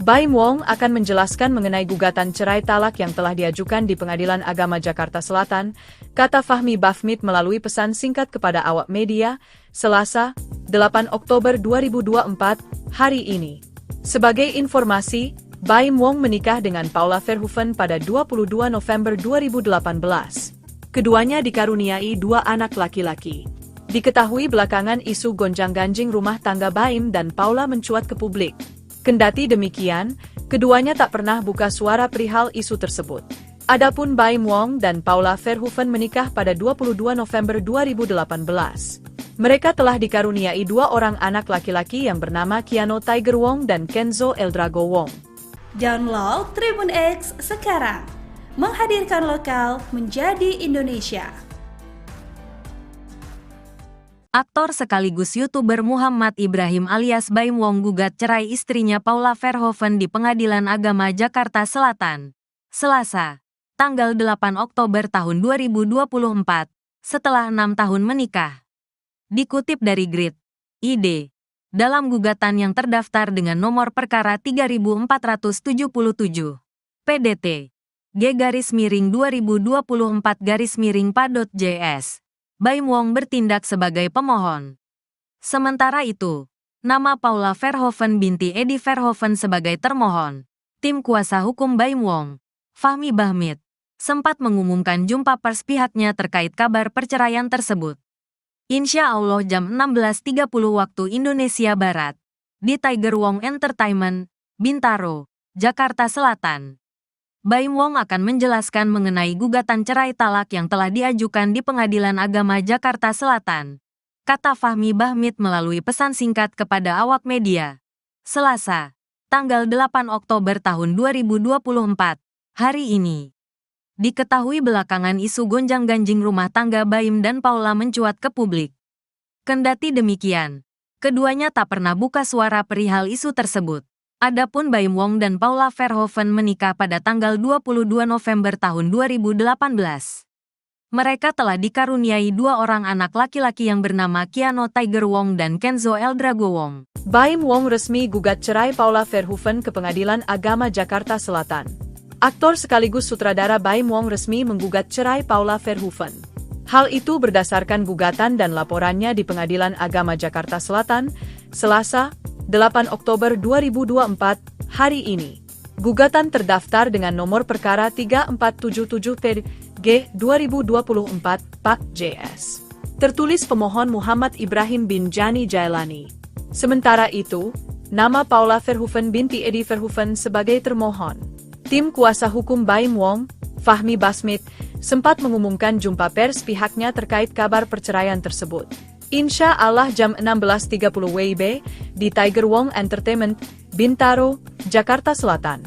Baim Wong akan menjelaskan mengenai gugatan cerai talak yang telah diajukan di Pengadilan Agama Jakarta Selatan, kata Fahmi Basmit melalui pesan singkat kepada awak media, Selasa, 8 Oktober 2024, hari ini. Sebagai informasi, Baim Wong menikah dengan Paula Verhoeven pada 22 November 2018. Keduanya dikaruniai 2 anak laki-laki. Diketahui belakangan isu gonjang-ganjing rumah tangga Baim dan Paula mencuat ke publik. Kendati demikian, keduanya tak pernah buka suara perihal isu tersebut. Adapun Baim Wong dan Paula Verhoeven menikah pada 22 November 2018. Mereka telah dikaruniai 2 orang anak laki-laki yang bernama Keanu Tiger Wong dan Kenzo Eldrago Wong. Download Tribun X sekarang. Menghadirkan lokal menjadi Indonesia. Aktor sekaligus YouTuber Muhammad Ibrahim alias Baim Wong gugat cerai istrinya Paula Verhoeven di Pengadilan Agama Jakarta Selatan. Selasa, tanggal 8 Oktober tahun 2024, setelah 6 tahun menikah. Dikutip dari Grid ID, dalam gugatan yang terdaftar dengan nomor perkara 3477, PDT, G_2024_PA.JS, Baim Wong bertindak sebagai pemohon. Sementara itu, nama Paula Verhoeven binti Edi Verhoeven sebagai termohon. Tim kuasa hukum Baim Wong, Fahmi Basmit, sempat mengumumkan jumpa pers pihaknya terkait kabar perceraian tersebut. Insya Allah jam 16.30 waktu Indonesia Barat, di Tiger Wong Entertainment, Bintaro, Jakarta Selatan. Baim Wong akan menjelaskan mengenai gugatan cerai talak yang telah diajukan di Pengadilan Agama Jakarta Selatan, kata Fahmi Basmit melalui pesan singkat kepada awak media. Selasa, tanggal 8 Oktober tahun 2024, hari ini. Diketahui belakangan isu gonjang-ganjing rumah tangga Baim dan Paula mencuat ke publik. Kendati demikian, keduanya tak pernah buka suara perihal isu tersebut. Adapun Baim Wong dan Paula Verhoeven menikah pada tanggal 22 November tahun 2018. Mereka telah dikaruniai 2 orang anak laki-laki yang bernama Keanu Tiger Wong dan Kenzo Eldrago Wong. Baim Wong resmi gugat cerai Paula Verhoeven ke Pengadilan Agama Jakarta Selatan. Aktor sekaligus sutradara Baim Wong resmi menggugat cerai Paula Verhoeven. Hal itu berdasarkan gugatan dan laporannya di Pengadilan Agama Jakarta Selatan, Selasa, 8 Oktober 2024, hari ini. Gugatan terdaftar dengan nomor perkara 3477-G 2024 Pak JS. Tertulis pemohon Muhammad Ibrahim bin Jani Jaelani. Sementara itu, nama Paula Verhoeven binti Edi Verhoeven sebagai termohon. Tim kuasa hukum Baim Wong, Fahmi Basmit, sempat mengumumkan jumpa pers pihaknya terkait kabar perceraian tersebut. Insya Allah jam 16.30 WIB di Tiger Wong Entertainment, Bintaro, Jakarta Selatan.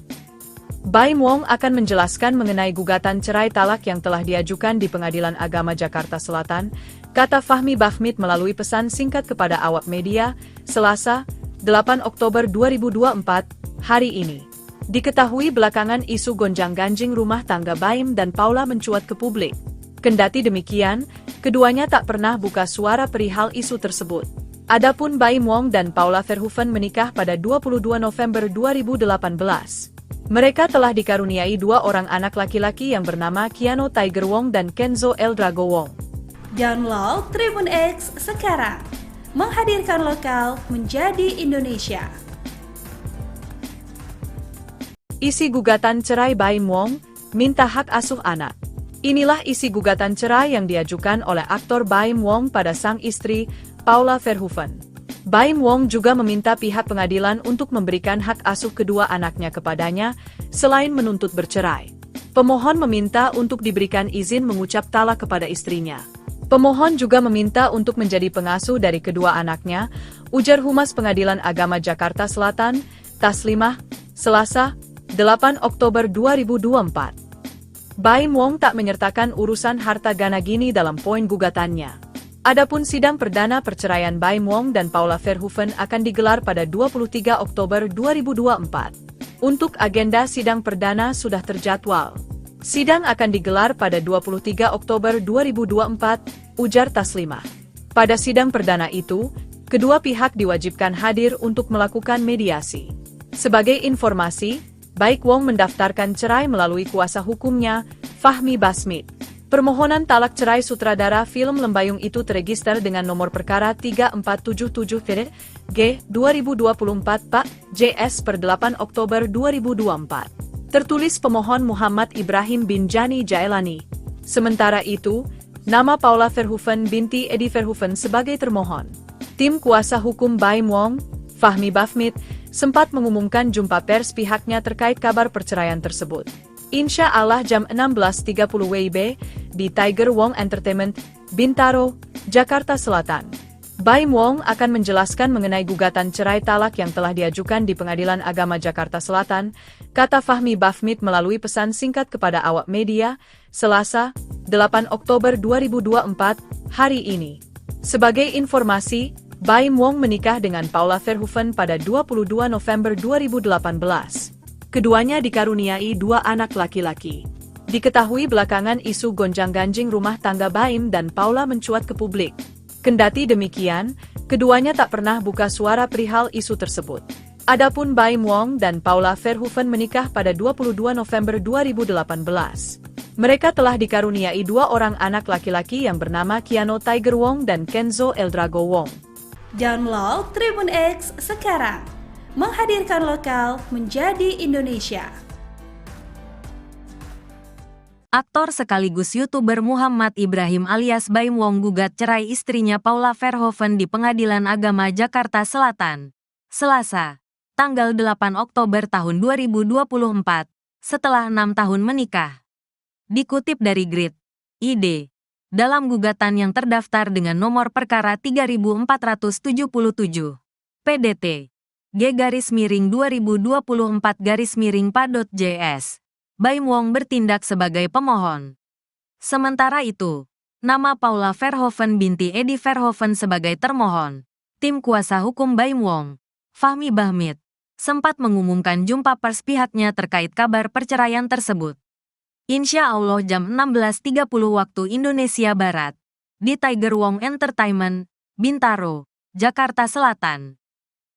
Baim Wong akan menjelaskan mengenai gugatan cerai talak yang telah diajukan di Pengadilan Agama Jakarta Selatan, kata Fahmi Basmit melalui pesan singkat kepada awak media, Selasa, 8 Oktober 2024, hari ini. Diketahui belakangan isu gonjang-ganjing rumah tangga Baim dan Paula mencuat ke publik. Kendati demikian, keduanya tak pernah buka suara perihal isu tersebut. Adapun Baim Wong dan Paula Verhoeven menikah pada 22 November 2018. Mereka telah dikaruniai 2 orang anak laki-laki yang bernama Keanu Tiger Wong dan Kenzo Eldrago Wong. Download Tribun X sekarang. Menghadirkan lokal menjadi Indonesia. Isi gugatan cerai Baim Wong, minta hak asuh anak. Inilah isi gugatan cerai yang diajukan oleh aktor Baim Wong pada sang istri, Paula Verhoeven. Baim Wong juga meminta pihak pengadilan untuk memberikan hak asuh kedua anaknya kepadanya, selain menuntut bercerai. Pemohon meminta untuk diberikan izin mengucap talak kepada istrinya. Pemohon juga meminta untuk menjadi pengasuh dari kedua anaknya, ujar Humas Pengadilan Agama Jakarta Selatan, Taslimah, Selasa, 8 Oktober 2024. Baim Wong tak menyertakan urusan harta Ganagini dalam poin gugatannya. Adapun sidang perdana perceraian Baim Wong dan Paula Verhoeven akan digelar pada 23 Oktober 2024. Untuk agenda sidang perdana sudah terjadwal. Sidang akan digelar pada 23 Oktober 2024, ujar Taslimah. Pada sidang perdana itu, kedua pihak diwajibkan hadir untuk melakukan mediasi. Sebagai informasi, baik Wong mendaftarkan cerai melalui kuasa hukumnya, Fahmi Basmit. Permohonan talak cerai sutradara film Lembayung itu terregister dengan nomor perkara 3477-G 2024 Pak JS per 8 Oktober 2024. Tertulis pemohon Muhammad Ibrahim Binjani Jaelani. Sementara itu, nama Paula Verhoeven binti Edi Verhoeven sebagai termohon. Tim kuasa hukum Baim Wong, Fahmi Basmit, sempat mengumumkan jumpa pers pihaknya terkait kabar perceraian tersebut. Insya Allah jam 16.30 WIB, di Tiger Wong Entertainment, Bintaro, Jakarta Selatan. Baim Wong akan menjelaskan mengenai gugatan cerai talak yang telah diajukan di Pengadilan Agama Jakarta Selatan, kata Fahmi Basmit melalui pesan singkat kepada awak media, Selasa, 8 Oktober 2024, hari ini. Sebagai informasi, Baim Wong menikah dengan Paula Verhoeven pada 22 November 2018. Keduanya dikaruniai 2 anak laki-laki. Diketahui belakangan isu gonjang-ganjing rumah tangga Baim dan Paula mencuat ke publik. Kendati demikian, keduanya tak pernah buka suara perihal isu tersebut. Adapun Baim Wong dan Paula Verhoeven menikah pada 22 November 2018. Mereka telah dikaruniai 2 orang anak laki-laki yang bernama Keanu Tiger Wong dan Kenzo Eldrago Wong. Download Tribun X sekarang, menghadirkan lokal menjadi Indonesia. Aktor sekaligus YouTuber Muhammad Ibrahim alias Baim Wong gugat cerai istrinya Paula Verhoeven di Pengadilan Agama Jakarta Selatan, Selasa, tanggal 8 Oktober tahun 2024, setelah 6 tahun menikah. Dikutip dari Grid ID, dalam gugatan yang terdaftar dengan nomor perkara 3477, PDT, G_2024_PA.JS, Baim Wong bertindak sebagai pemohon. Sementara itu, nama Paula Verhoeven binti Edi Verhoeven sebagai termohon. Tim kuasa hukum Baim Wong, Fahmi Basmit, sempat mengumumkan jumpa pers pihaknya terkait kabar perceraian tersebut. Insya Allah jam 16.30 waktu Indonesia Barat, di Tiger Wong Entertainment, Bintaro, Jakarta Selatan.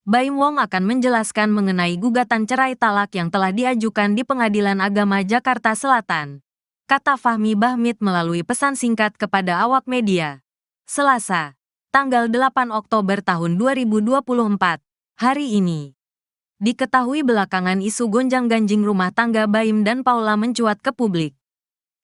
Baim Wong akan menjelaskan mengenai gugatan cerai talak yang telah diajukan di Pengadilan Agama Jakarta Selatan, kata Fahmi Basmit melalui pesan singkat kepada awak media. Selasa, tanggal 8 Oktober tahun 2024, hari ini. Diketahui belakangan isu gonjang-ganjing rumah tangga Baim dan Paula mencuat ke publik.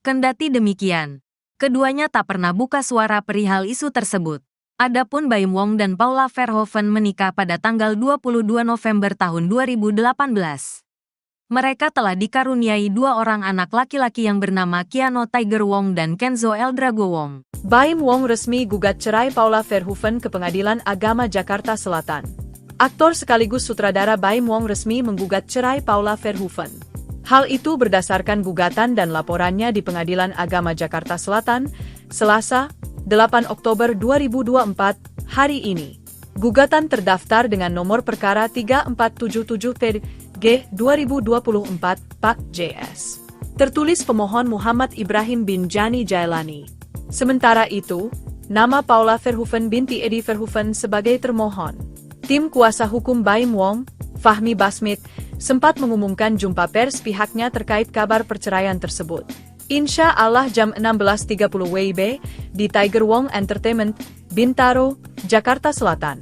Kendati demikian, keduanya tak pernah buka suara perihal isu tersebut. Adapun Baim Wong dan Paula Verhoeven menikah pada tanggal 22 November tahun 2018. Mereka telah dikaruniai 2 orang anak laki-laki yang bernama Keanu Tiger Wong dan Kenzo Eldrago Wong. Baim Wong resmi gugat cerai Paula Verhoeven ke Pengadilan Agama Jakarta Selatan. Aktor sekaligus sutradara Baim Wong resmi menggugat cerai Paula Verhoeven. Hal itu berdasarkan gugatan dan laporannya di Pengadilan Agama Jakarta Selatan, Selasa, 8 Oktober 2024, hari ini. Gugatan terdaftar dengan nomor perkara 3477-G 2024 Pak JS. Tertulis pemohon Muhammad Ibrahim Binjani Jaelani. Sementara itu, nama Paula Verhoeven binti Edi Verhoeven sebagai termohon. Tim kuasa hukum Baim Wong, Fahmi Basmit, sempat mengumumkan jumpa pers pihaknya terkait kabar perceraian tersebut. Insya Allah jam 16.30 WIB, di Tiger Wong Entertainment, Bintaro, Jakarta Selatan.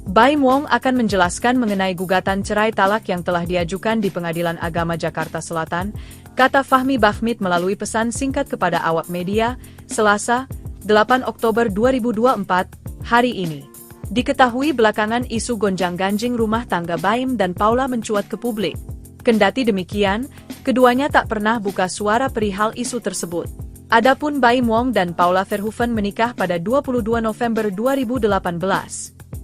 Baim Wong akan menjelaskan mengenai gugatan cerai talak yang telah diajukan di Pengadilan Agama Jakarta Selatan, kata Fahmi Bahmit melalui pesan singkat kepada awak media, Selasa, 8 Oktober 2024, hari ini. Diketahui belakangan isu gonjang-ganjing rumah tangga Baim dan Paula mencuat ke publik. Kendati demikian, keduanya tak pernah buka suara perihal isu tersebut. Adapun Baim Wong dan Paula Verhoeven menikah pada 22 November 2018.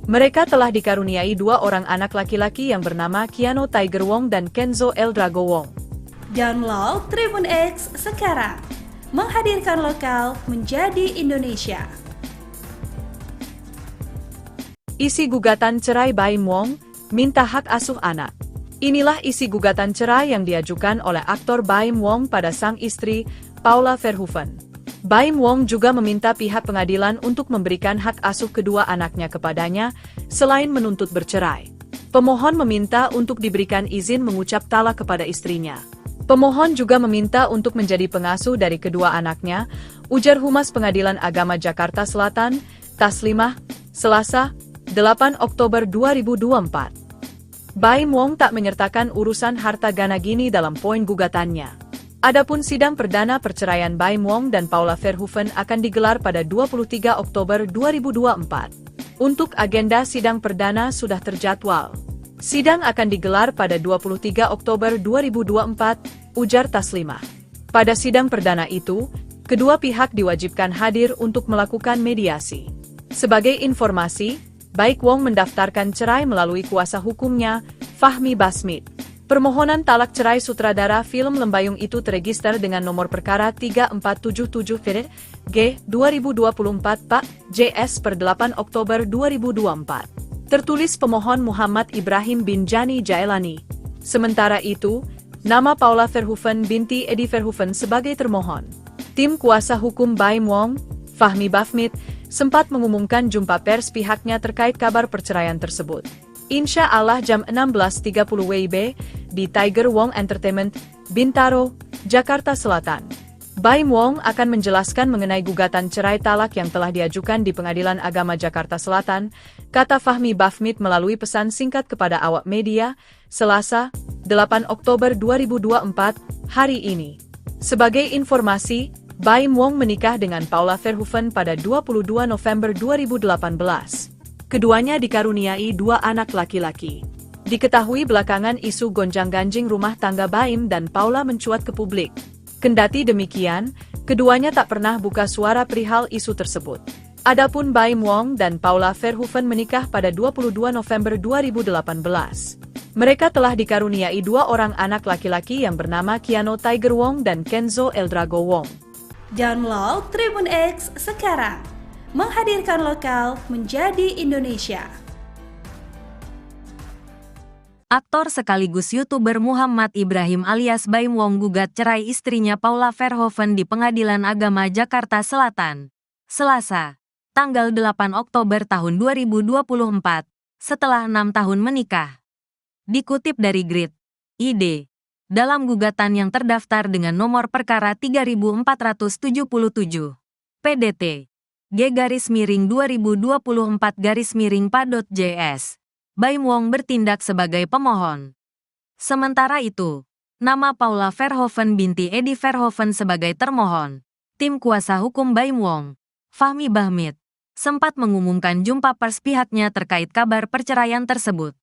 Mereka telah dikaruniai dua orang anak laki-laki yang bernama Keanu Tiger Wong dan Kenzo El Drago Wong. Download Tribun X sekarang, menghadirkan lokal menjadi Indonesia. Isi gugatan cerai Baim Wong, minta hak asuh anak. Inilah isi gugatan cerai yang diajukan oleh aktor Baim Wong pada sang istri, Paula Verhoeven. Baim Wong juga meminta pihak pengadilan untuk memberikan hak asuh kedua anaknya kepadanya, selain menuntut bercerai. Pemohon meminta untuk diberikan izin mengucap talak kepada istrinya. Pemohon juga meminta untuk menjadi pengasuh dari kedua anaknya, ujar Humas Pengadilan Agama Jakarta Selatan, Taslimah, Selasa, 8 Oktober 2024. Baim Wong tak menyertakan urusan harta gana gini dalam poin gugatannya. Adapun sidang perdana perceraian Baim Wong dan Paula Verhoeven akan digelar pada 23 Oktober 2024. Untuk agenda sidang perdana sudah terjadwal. Sidang akan digelar pada 23 Oktober 2024, ujar Taslimah. Pada sidang perdana itu, kedua pihak diwajibkan hadir untuk melakukan mediasi. Sebagai informasi, baik Wong mendaftarkan cerai melalui kuasa hukumnya, Fahmi Bahmit. Permohonan talak cerai sutradara film Lembayung itu terregister dengan nomor perkara 3477-G 2024 Pak JS per 8 Oktober 2024. Tertulis pemohon Muhammad Ibrahim Binjani Jaelani. Sementara itu, nama Paula Verhoeven binti Edi Verhoeven sebagai termohon. Tim kuasa hukum Baim Wong, Fahmi Bahmit, sempat mengumumkan jumpa pers pihaknya terkait kabar perceraian tersebut. Insya Allah jam 16.30 WIB, di Tiger Wong Entertainment, Bintaro, Jakarta Selatan. Baim Wong akan menjelaskan mengenai gugatan cerai talak yang telah diajukan di Pengadilan Agama Jakarta Selatan, kata Fahmi Bahmit melalui pesan singkat kepada awak media, Selasa, 8 Oktober 2024, hari ini. Sebagai informasi, Baim Wong menikah dengan Paula Verhoeven pada 22 November 2018. Keduanya dikaruniai dua anak laki-laki. Diketahui belakangan isu gonjang-ganjing rumah tangga Baim dan Paula mencuat ke publik. Kendati demikian, keduanya tak pernah buka suara perihal isu tersebut. Adapun Baim Wong dan Paula Verhoeven menikah pada 22 November 2018. Mereka telah dikaruniai dua orang anak laki-laki yang bernama Keanu Tiger Wong dan Kenzo El Drago Wong. Download Tribun X sekarang, menghadirkan lokal menjadi Indonesia. Aktor sekaligus YouTuber Muhammad Ibrahim alias Baim Wong gugat cerai istrinya Paula Verhoeven di Pengadilan Agama Jakarta Selatan, Selasa, tanggal 8 Oktober tahun 2024, setelah 6 tahun menikah. Dikutip dari Grid.id, dalam gugatan yang terdaftar dengan nomor perkara 3477, PDT, G_2024_PA.JS. Baim Wong bertindak sebagai pemohon. Sementara itu, nama Paula Verhoeven binti Edi Verhoeven sebagai termohon. Tim kuasa hukum Baim Wong, Fahmi Bahmit, sempat mengumumkan jumpa pers pihaknya terkait kabar perceraian tersebut.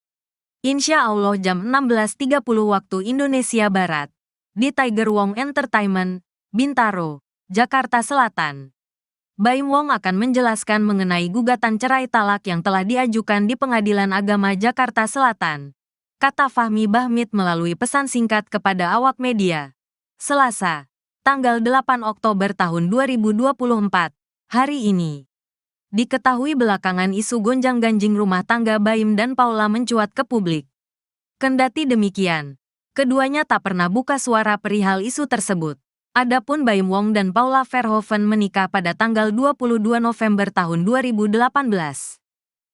Insya Allah jam 16.30 waktu Indonesia Barat, di Tiger Wong Entertainment, Bintaro, Jakarta Selatan. Baim Wong akan menjelaskan mengenai gugatan cerai talak yang telah diajukan di Pengadilan Agama Jakarta Selatan, kata Fahmi Bahmit melalui pesan singkat kepada awak media. Selasa, tanggal 8 Oktober tahun 2024, hari ini. Diketahui belakangan isu gonjang-ganjing rumah tangga Baim dan Paula mencuat ke publik. Kendati demikian, keduanya tak pernah buka suara perihal isu tersebut. Adapun Baim Wong dan Paula Verhoeven menikah pada tanggal 22 November tahun 2018.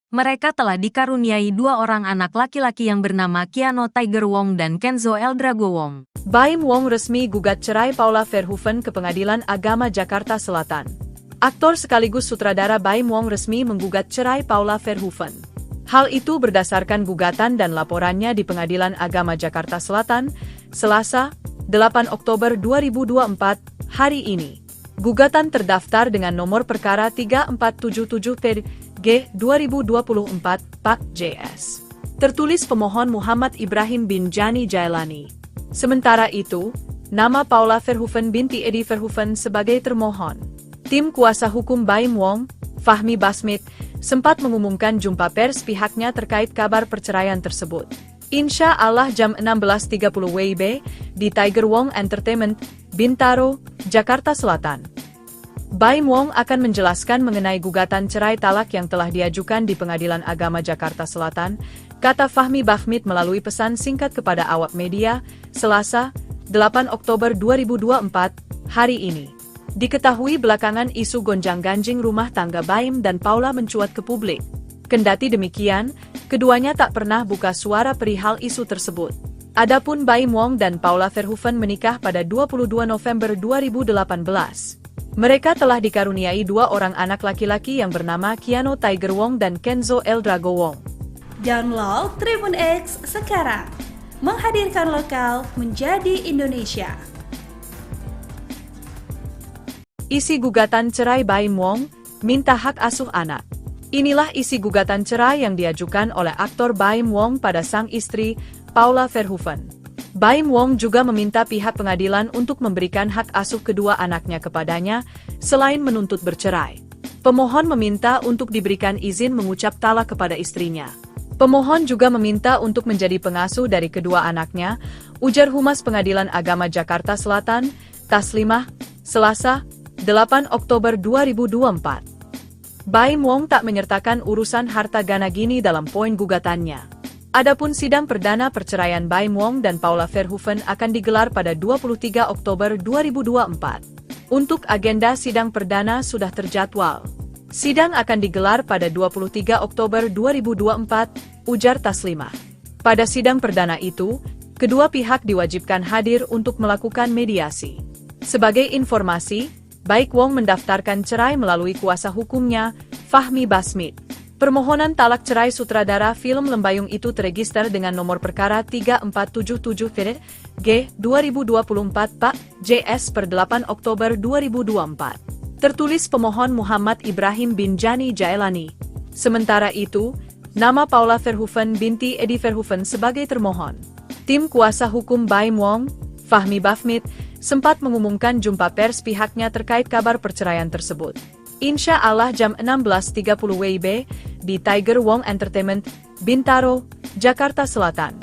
Mereka telah dikaruniai dua orang anak laki-laki yang bernama Keanu Tiger Wong dan Kenzo El Drago Wong. Baim Wong resmi gugat cerai Paula Verhoeven ke Pengadilan Agama Jakarta Selatan. Aktor sekaligus sutradara Baim Wong resmi menggugat cerai Paula Verhoeven. Hal itu berdasarkan gugatan dan laporannya di Pengadilan Agama Jakarta Selatan, Selasa, 8 Oktober 2024, hari ini. Gugatan terdaftar dengan nomor perkara 3477/G 2024 Pak JS. Tertulis pemohon Muhammad Ibrahim Binjani Jailani. Sementara itu, nama Paula Verhoeven binti Edi Verhoeven sebagai termohon. Tim kuasa hukum Baim Wong, Fahmi Basmit, sempat mengumumkan jumpa pers pihaknya terkait kabar perceraian tersebut. Insya Allah jam 16.30 WIB di Tiger Wong Entertainment, Bintaro, Jakarta Selatan. Baim Wong akan menjelaskan mengenai gugatan cerai talak yang telah diajukan di Pengadilan Agama Jakarta Selatan, kata Fahmi Basmit melalui pesan singkat kepada awak media, Selasa, 8 Oktober 2024, hari ini. Diketahui belakangan isu gonjang-ganjing rumah tangga Baim dan Paula mencuat ke publik. Kendati demikian, keduanya tak pernah buka suara perihal isu tersebut. Adapun Baim Wong dan Paula Verhoeven menikah pada 22 November 2018. Mereka telah dikaruniai 2 orang anak laki-laki yang bernama Keanu Tiger Wong dan Kenzo El Drago Wong. Download Tribun X sekarang. Menghadirkan lokal menjadi Indonesia. Isi gugatan cerai Baim Wong, minta hak asuh anak. Inilah isi gugatan cerai yang diajukan oleh aktor Baim Wong pada sang istri, Paula Verhoeven. Baim Wong juga meminta pihak pengadilan untuk memberikan hak asuh kedua anaknya kepadanya, selain menuntut bercerai. Pemohon meminta untuk diberikan izin mengucap talak kepada istrinya. Pemohon juga meminta untuk menjadi pengasuh dari kedua anaknya, ujar Humas Pengadilan Agama Jakarta Selatan, Taslimah, Selasa, 8 Oktober 2024. Baim Wong tak menyertakan urusan harta gana gini dalam poin gugatannya. Adapun sidang perdana perceraian Baim Wong dan Paula Verhoeven akan digelar pada 23 Oktober 2024. Untuk agenda sidang perdana sudah terjadwal. Sidang akan digelar pada 23 Oktober 2024, ujar Taslimah. Pada sidang perdana itu, kedua pihak diwajibkan hadir untuk melakukan mediasi. Sebagai informasi, baik Wong mendaftarkan cerai melalui kuasa hukumnya, Fahmi Basmit. Permohonan talak cerai sutradara film Lembayung itu terregister dengan nomor perkara 3477/G 2024 Pak JS per 8 Oktober 2024. Tertulis pemohon Muhammad Ibrahim Binjani Jailani. Sementara itu, nama Paula Verhoeven binti Edi Verhoeven sebagai termohon. Tim kuasa hukum Baim Wong, Fahmi Basmit, sempat mengumumkan jumpa pers pihaknya terkait kabar perceraian tersebut. Insya Allah jam 16.30 WIB di Tiger Wong Entertainment, Bintaro, Jakarta Selatan.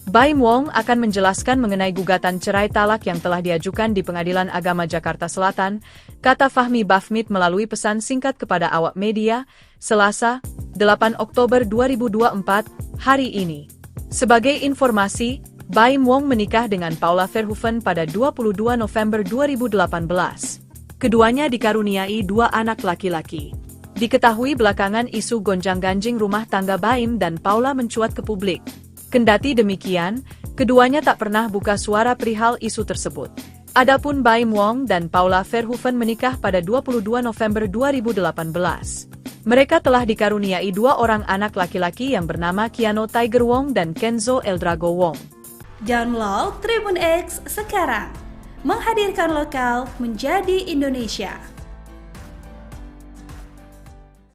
Baim Wong akan menjelaskan mengenai gugatan cerai talak yang telah diajukan di Pengadilan Agama Jakarta Selatan, kata Fahmi Basmit melalui pesan singkat kepada awak media, Selasa, 8 Oktober 2024, hari ini. Sebagai informasi, Baim Wong menikah dengan Paula Verhoeven pada 22 November 2018. Keduanya dikaruniai 2 anak laki-laki. Diketahui belakangan isu gonjang-ganjing rumah tangga Baim dan Paula mencuat ke publik. Kendati demikian, keduanya tak pernah buka suara perihal isu tersebut. Adapun Baim Wong dan Paula Verhoeven menikah pada 22 November 2018. Mereka telah dikaruniai 2 orang anak laki-laki yang bernama Keanu Tiger Wong dan Kenzo El Drago Wong. Download Tribun X sekarang. Menghadirkan lokal menjadi Indonesia.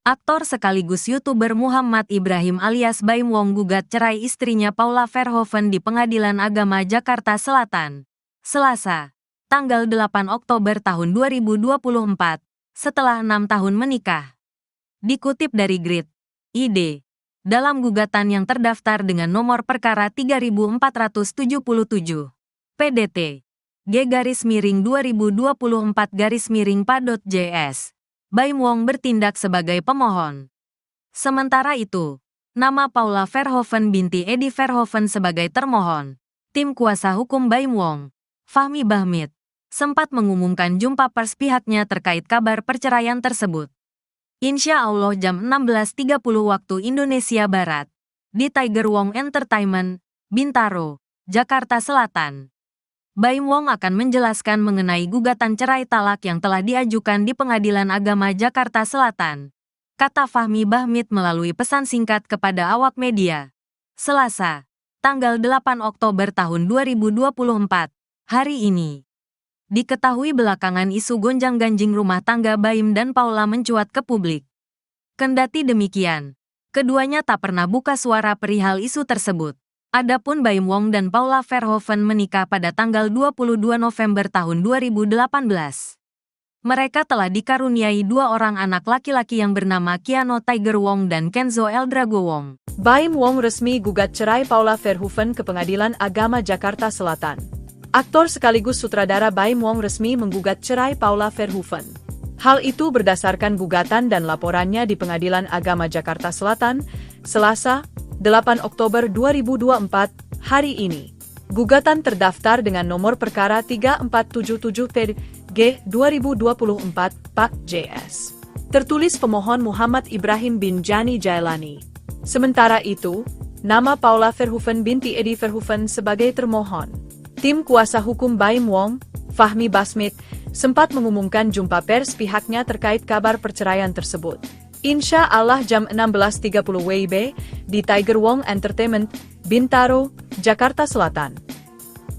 Aktor sekaligus YouTuber Muhammad Ibrahim alias Baim Wong gugat cerai istrinya Paula Verhoeven di Pengadilan Agama Jakarta Selatan. Selasa, tanggal 8 Oktober tahun 2024, setelah 6 tahun menikah. Dikutip dari Grid ID, dalam gugatan yang terdaftar dengan nomor perkara 3477, PDT, G_2024_PA.JS. Baim Wong bertindak sebagai pemohon. Sementara itu, nama Paula Verhoeven binti Edi Verhoeven sebagai termohon. Tim kuasa hukum Baim Wong, Fahmi Basmit, sempat mengumumkan jumpa pers pihaknya terkait kabar perceraian tersebut. Insya Allah jam 16.30 waktu Indonesia Barat, di Tiger Wong Entertainment, Bintaro, Jakarta Selatan. Baim Wong akan menjelaskan mengenai gugatan cerai talak yang telah diajukan di Pengadilan Agama Jakarta Selatan, kata Fahmi Basmit melalui pesan singkat kepada awak media. Selasa, tanggal 8 Oktober tahun 2024, Hari ini, diketahui belakangan isu gonjang-ganjing rumah tangga Baim dan Paula mencuat ke publik. Kendati demikian, keduanya tak pernah buka suara perihal isu tersebut. Adapun Baim Wong dan Paula Verhoeven menikah pada tanggal 22 November tahun 2018. Mereka telah dikaruniai 2 orang anak laki-laki yang bernama Keanu Tiger Wong dan Kenzo El Drago Wong. Baim Wong resmi gugat cerai Paula Verhoeven ke Pengadilan Agama Jakarta Selatan. Aktor sekaligus sutradara Baim Wong resmi menggugat cerai Paula Verhoeven. Hal itu berdasarkan gugatan dan laporannya di Pengadilan Agama Jakarta Selatan, Selasa, 8 Oktober 2024, hari ini. Gugatan terdaftar dengan nomor perkara 3477/G 2024 Pak JS. Tertulis pemohon Muhammad Ibrahim Binjani Jailani. Sementara itu, nama Paula Verhoeven binti Edi Verhoeven sebagai termohon. Tim kuasa hukum Baim Wong, Fahmi Basmit, sempat mengumumkan jumpa pers pihaknya terkait kabar perceraian tersebut. Insya Allah jam 16.30 WIB di Tiger Wong Entertainment, Bintaro, Jakarta Selatan.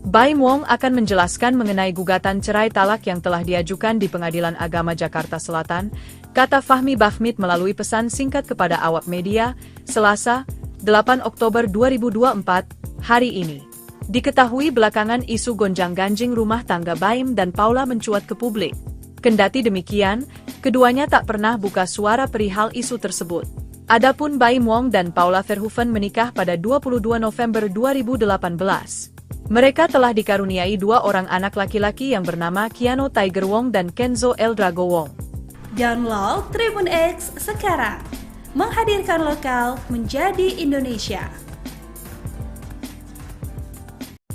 Baim Wong akan menjelaskan mengenai gugatan cerai talak yang telah diajukan di Pengadilan Agama Jakarta Selatan, kata Fahmi Basmit melalui pesan singkat kepada awak media, Selasa, 8 Oktober 2024, hari ini. Diketahui belakangan isu gonjang-ganjing rumah tangga Baim dan Paula mencuat ke publik. Kendati demikian, keduanya tak pernah buka suara perihal isu tersebut. Adapun Baim Wong dan Paula Verhoeven menikah pada 22 November 2018. Mereka telah dikaruniai 2 orang anak laki-laki yang bernama Keanu Tiger Wong dan Kenzo El Drago Wong. Download Tribun X sekarang. Menghadirkan lokal menjadi Indonesia.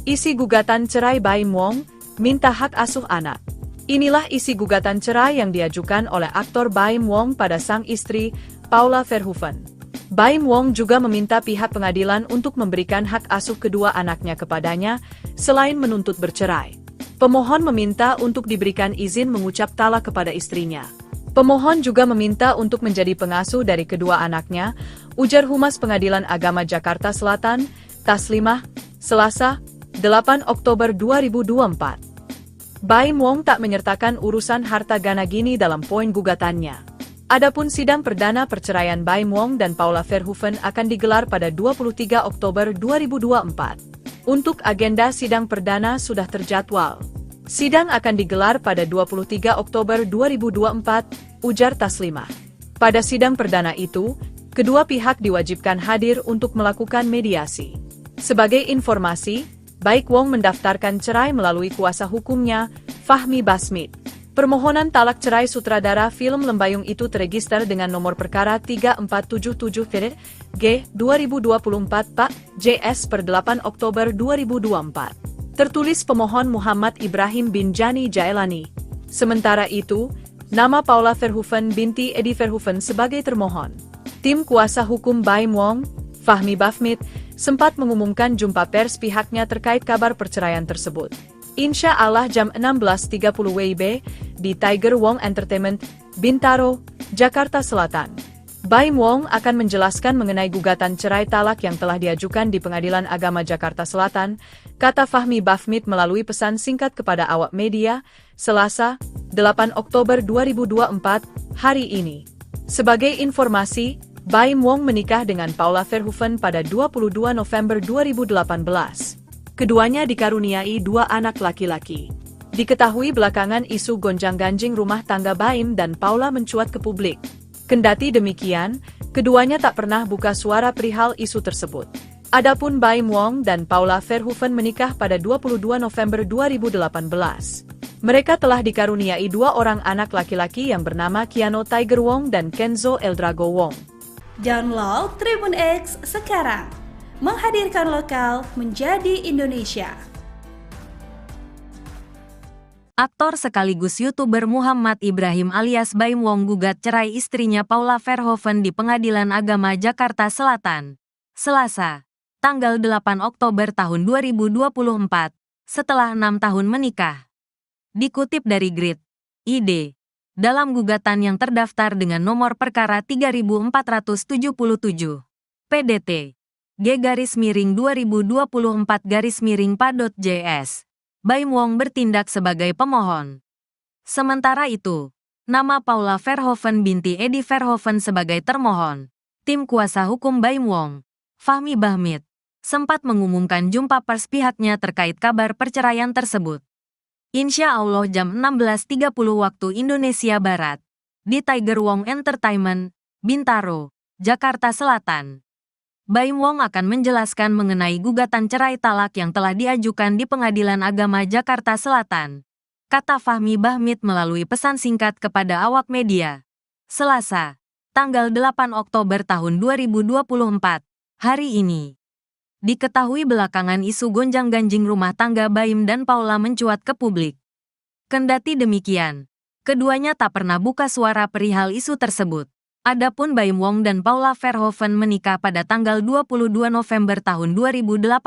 Isi gugatan cerai Baim Wong, minta hak asuh anak. Inilah isi gugatan cerai yang diajukan oleh aktor Baim Wong pada sang istri, Paula Verhoeven. Baim Wong juga meminta pihak pengadilan untuk memberikan hak asuh kedua anaknya kepadanya, selain menuntut bercerai. Pemohon meminta untuk diberikan izin mengucap talak kepada istrinya. Pemohon juga meminta untuk menjadi pengasuh dari kedua anaknya, ujar Humas Pengadilan Agama Jakarta Selatan, Taslimah, Selasa, 8 Oktober 2024. Baim Wong tak menyertakan urusan harta Ganagini dalam poin gugatannya. Adapun sidang perdana perceraian Baim Wong dan Paula Verhoeven akan digelar pada 23 Oktober 2024. Untuk agenda sidang perdana sudah terjadwal. Sidang akan digelar pada 23 Oktober 2024, ujar Taslimah. Pada sidang perdana itu, kedua pihak diwajibkan hadir untuk melakukan mediasi. Sebagai informasi, Baik Wong mendaftarkan cerai melalui kuasa hukumnya, Fahmi Basmit. Permohonan talak cerai sutradara film Lembayung itu terregister dengan nomor perkara 3477/G 2024 Pak JS per 8 Oktober 2024. Tertulis pemohon Muhammad Ibrahim Binjani Jailani. Sementara itu, nama Paula Verhoeven binti Edi Verhoeven sebagai termohon. Tim kuasa hukum Baim Wong, Fahmi Basmit, sempat mengumumkan jumpa pers pihaknya terkait kabar perceraian tersebut. Insya Allah jam 16.30 WIB di Tiger Wong Entertainment, Bintaro, Jakarta Selatan. Baim Wong akan menjelaskan mengenai gugatan cerai talak yang telah diajukan di Pengadilan Agama Jakarta Selatan, kata Fahmi Basmit melalui pesan singkat kepada awak media, Selasa, 8 Oktober 2024, hari ini. Sebagai informasi, Baim Wong menikah dengan Paula Verhoeven pada 22 November 2018. Keduanya dikaruniai 2 anak laki-laki. Diketahui belakangan isu gonjang-ganjing rumah tangga Baim dan Paula mencuat ke publik. Kendati demikian, keduanya tak pernah buka suara perihal isu tersebut. Adapun Baim Wong dan Paula Verhoeven menikah pada 22 November 2018. Mereka telah dikaruniai 2 orang anak laki-laki yang bernama Keanu Tiger Wong dan Kenzo El Drago Wong. Download Tribun X sekarang. Menghadirkan lokal menjadi Indonesia. Aktor sekaligus YouTuber Muhammad Ibrahim alias Baim Wong gugat cerai istrinya Paula Verhoeven di Pengadilan Agama Jakarta Selatan, Selasa, tanggal 8 Oktober tahun 2024, setelah 6 tahun menikah. Dikutip dari Grid, ID. Dalam gugatan yang terdaftar dengan nomor perkara 3477, PDT, G-2024-PA.JS, Baim Wong bertindak sebagai pemohon. Sementara itu, nama Paula Verhoeven binti Edi Verhoeven sebagai termohon. Tim kuasa hukum Baim Wong, Fahmi Bahmit, sempat mengumumkan jumpa pers pihaknya terkait kabar perceraian tersebut. Insya Allah jam 16.30 waktu Indonesia Barat, di Tiger Wong Entertainment, Bintaro, Jakarta Selatan. Baim Wong akan menjelaskan mengenai gugatan cerai talak yang telah diajukan di Pengadilan Agama Jakarta Selatan, kata Fahmi Bahmit melalui pesan singkat kepada awak media. Selasa, tanggal 8 Oktober tahun 2024, hari ini. Diketahui belakangan isu gonjang-ganjing rumah tangga Baim dan Paula mencuat ke publik. Kendati demikian, keduanya tak pernah buka suara perihal isu tersebut. Adapun Baim Wong dan Paula Verhoeven menikah pada tanggal 22 November tahun 2018.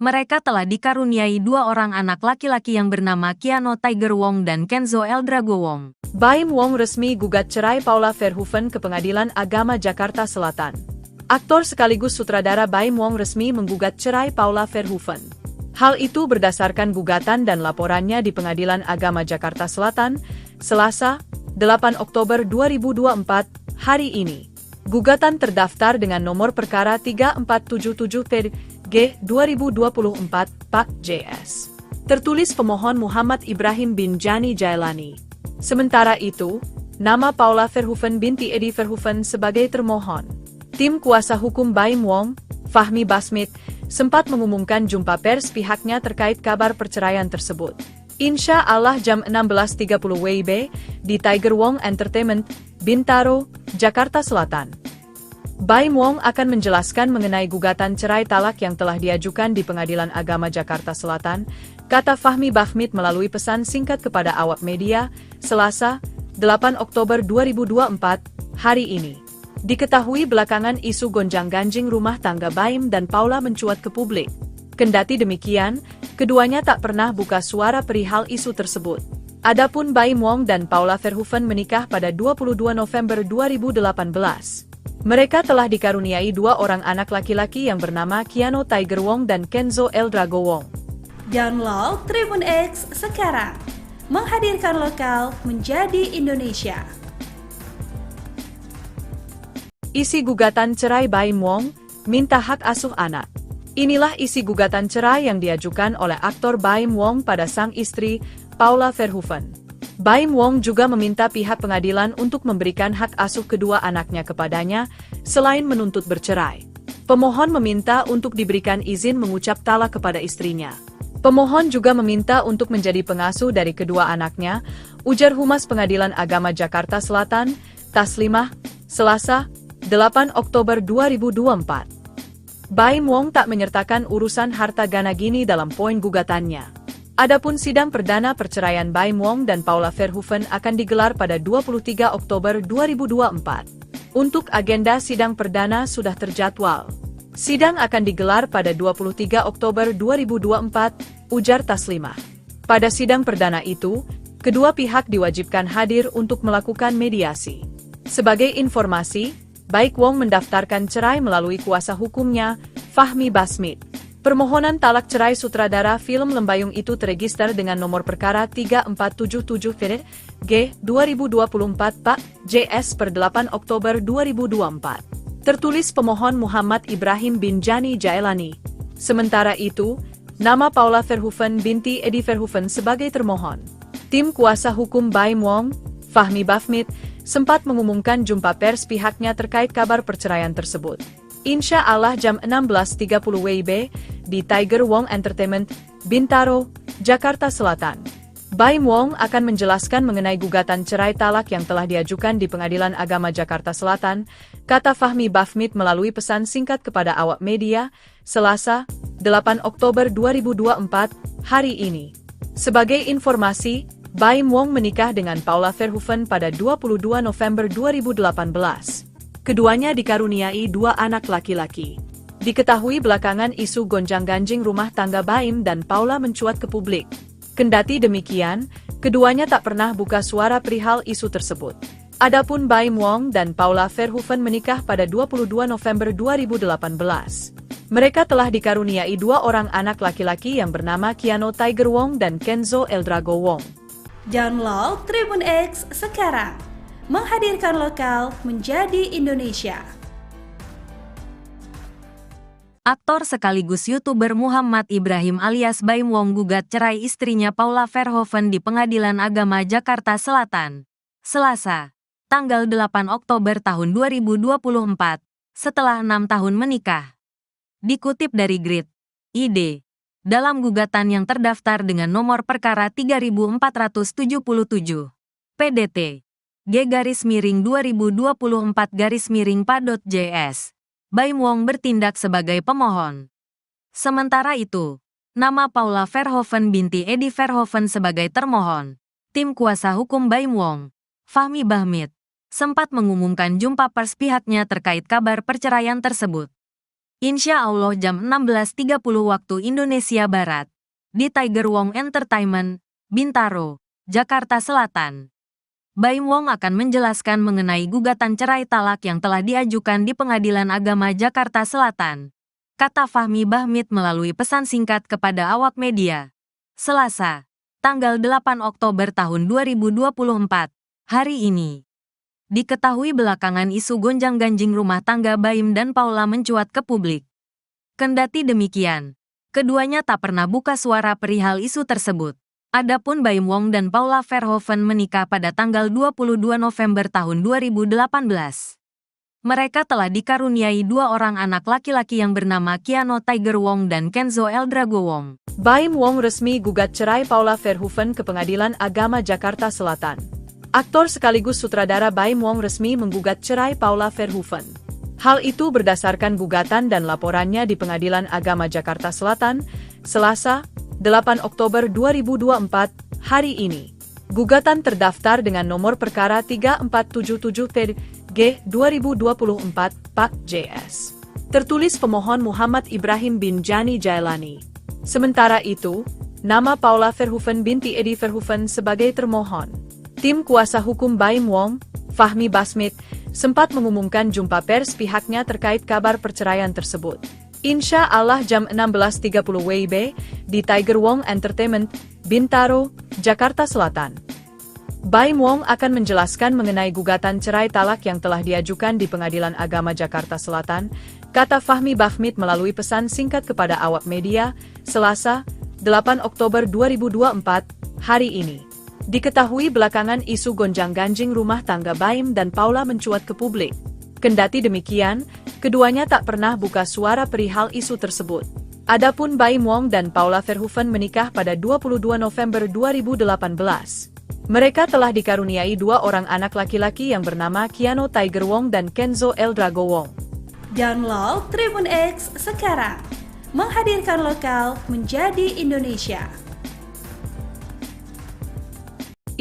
Mereka telah dikaruniai 2 orang anak laki-laki yang bernama Keanu Tiger Wong dan Kenzo Eldrago Wong. Baim Wong resmi gugat cerai Paula Verhoeven ke Pengadilan Agama Jakarta Selatan. Aktor sekaligus sutradara Baim Wong resmi menggugat cerai Paula Verhoeven. Hal itu berdasarkan gugatan dan laporannya di Pengadilan Agama Jakarta Selatan, Selasa, 8 Oktober 2024, hari ini. Gugatan terdaftar dengan nomor perkara 3477/G 2024, Pak JS. Tertulis pemohon Muhammad Ibrahim Binjani Jailani. Sementara itu, nama Paula Verhoeven binti Edi Verhoeven sebagai termohon. Tim kuasa hukum Baim Wong, Fahmi Bahmit, sempat mengumumkan jumpa pers pihaknya terkait kabar perceraian tersebut. Insya Allah jam 16.30 WIB, di Tiger Wong Entertainment, Bintaro, Jakarta Selatan. Baim Wong akan menjelaskan mengenai gugatan cerai talak yang telah diajukan di Pengadilan Agama Jakarta Selatan, kata Fahmi Bahmit melalui pesan singkat kepada awak media, Selasa, 8 Oktober 2024, hari ini. Diketahui belakangan isu gonjang-ganjing rumah tangga Baim dan Paula mencuat ke publik. Kendati demikian, keduanya tak pernah buka suara perihal isu tersebut. Adapun Baim Wong dan Paula Verhoeven menikah pada 22 November 2018. Mereka telah dikaruniai 2 orang anak laki-laki yang bernama Keanu Tiger Wong dan Kenzo Eldrago Wong. Download Tribun X sekarang, menghadirkan lokal menjadi Indonesia. Isi gugatan cerai Baim Wong, minta hak asuh anak. Inilah isi gugatan cerai yang diajukan oleh aktor Baim Wong pada sang istri, Paula Verhoeven. Baim Wong juga meminta pihak pengadilan untuk memberikan hak asuh kedua anaknya kepadanya, selain menuntut bercerai. Pemohon meminta untuk diberikan izin mengucap talak kepada istrinya. Pemohon juga meminta untuk menjadi pengasuh dari kedua anaknya, ujar Humas Pengadilan Agama Jakarta Selatan, Taslimah, Selasa, 8 Oktober 2024. Baim Wong tak menyertakan urusan harta gana gini dalam poin gugatannya. Adapun sidang perdana perceraian Baim Wong dan Paula Verhoeven akan digelar pada 23 Oktober 2024. Untuk agenda sidang perdana sudah terjadwal. Sidang akan digelar pada 23 Oktober 2024, ujar Taslimah. Pada sidang perdana itu, kedua pihak diwajibkan hadir untuk melakukan mediasi. Sebagai informasi, Baim Wong mendaftarkan cerai melalui kuasa hukumnya, Fahmi Bahmit. Permohonan talak cerai sutradara film Lembayung itu terregister dengan nomor perkara 3477/G 2024 Pak JS per 8 Oktober 2024. Tertulis pemohon Muhammad Ibrahim Binjani Jailani. Sementara itu, nama Paula Verhoeven binti Edi Verhoeven sebagai termohon. Tim kuasa hukum Baim Wong, Fahmi Bahmit, sempat mengumumkan jumpa pers pihaknya terkait kabar perceraian tersebut. Insya Allah jam 16.30 WIB, di Tiger Wong Entertainment, Bintaro, Jakarta Selatan. Baim Wong akan menjelaskan mengenai gugatan cerai talak yang telah diajukan di Pengadilan Agama Jakarta Selatan, kata Fahmi Bahmit melalui pesan singkat kepada awak media, Selasa, 8 Oktober 2024, hari ini. Sebagai informasi, Baim Wong menikah dengan Paula Verhoeven pada 22 November 2018. Keduanya dikaruniai 2 anak laki-laki. Diketahui belakangan isu gonjang-ganjing rumah tangga Baim dan Paula mencuat ke publik. Kendati demikian, keduanya tak pernah buka suara perihal isu tersebut. Adapun Baim Wong dan Paula Verhoeven menikah pada 22 November 2018. Mereka telah dikaruniai 2 orang anak laki-laki yang bernama Keanu Tiger Wong dan Kenzo Eldrago Wong. Download Tribun X sekarang, menghadirkan lokal menjadi Indonesia. Aktor sekaligus YouTuber Muhammad Ibrahim alias Baim Wong gugat cerai istrinya Paula Verhoeven di Pengadilan Agama Jakarta Selatan, Selasa, tanggal 8 Oktober tahun 2024, setelah 6 tahun menikah. Dikutip dari Grid.id, dalam gugatan yang terdaftar dengan nomor perkara 3477, PDT, G_2024_PA.JS, Baim Wong bertindak sebagai pemohon. Sementara itu, nama Paula Verhoeven binti Edi Verhoeven sebagai termohon. Tim kuasa hukum Baim Wong, Fahmi Bahmit, sempat mengumumkan jumpa pers pihaknya terkait kabar perceraian tersebut. Insya Allah jam 16.30 waktu Indonesia Barat, di Tiger Wong Entertainment, Bintaro, Jakarta Selatan. Baim Wong akan menjelaskan mengenai gugatan cerai talak yang telah diajukan di Pengadilan Agama Jakarta Selatan, kata Fahmi Bahmit melalui pesan singkat kepada awak media. Selasa, tanggal 8 Oktober tahun 2024, hari ini. Diketahui belakangan isu gonjang-ganjing rumah tangga Baim dan Paula mencuat ke publik. Kendati demikian, keduanya tak pernah buka suara perihal isu tersebut. Adapun Baim Wong dan Paula Verhoeven menikah pada tanggal 22 November tahun 2018. Mereka telah dikaruniai 2 orang anak laki-laki yang bernama Keanu Tiger Wong dan Kenzo Eldrago Wong. Baim Wong resmi gugat cerai Paula Verhoeven ke Pengadilan Agama Jakarta Selatan. Aktor sekaligus sutradara Baim Wong resmi menggugat cerai Paula Verhoeven. Hal itu berdasarkan gugatan dan laporannya di Pengadilan Agama Jakarta Selatan, Selasa, 8 Oktober 2024, hari ini. Gugatan terdaftar dengan nomor perkara 3477 G_2024/JS. Tertulis pemohon Muhammad Ibrahim Binjani Jailani. Sementara itu, nama Paula Verhoeven binti Edi Verhoeven sebagai termohon. Tim kuasa hukum Baim Wong, Fahmi Bahmit, sempat mengumumkan jumpa pers pihaknya terkait kabar perceraian tersebut. Insya Allah jam 16.30 WIB, di Tiger Wong Entertainment, Bintaro, Jakarta Selatan. Baim Wong akan menjelaskan mengenai gugatan cerai talak yang telah diajukan di Pengadilan Agama Jakarta Selatan, kata Fahmi Bahmit melalui pesan singkat kepada awak media, Selasa, 8 Oktober 2024, hari ini. Diketahui belakangan isu gonjang-ganjing rumah tangga Baim dan Paula mencuat ke publik. Kendati demikian, keduanya tak pernah buka suara perihal isu tersebut. Adapun Baim Wong dan Paula Verhoeven menikah pada 22 November 2018. Mereka telah dikaruniai 2 orang anak laki-laki yang bernama Keanu Tiger Wong dan Kenzo Eldrago Wong. Download Tribun X sekarang, menghadirkan lokal menjadi Indonesia.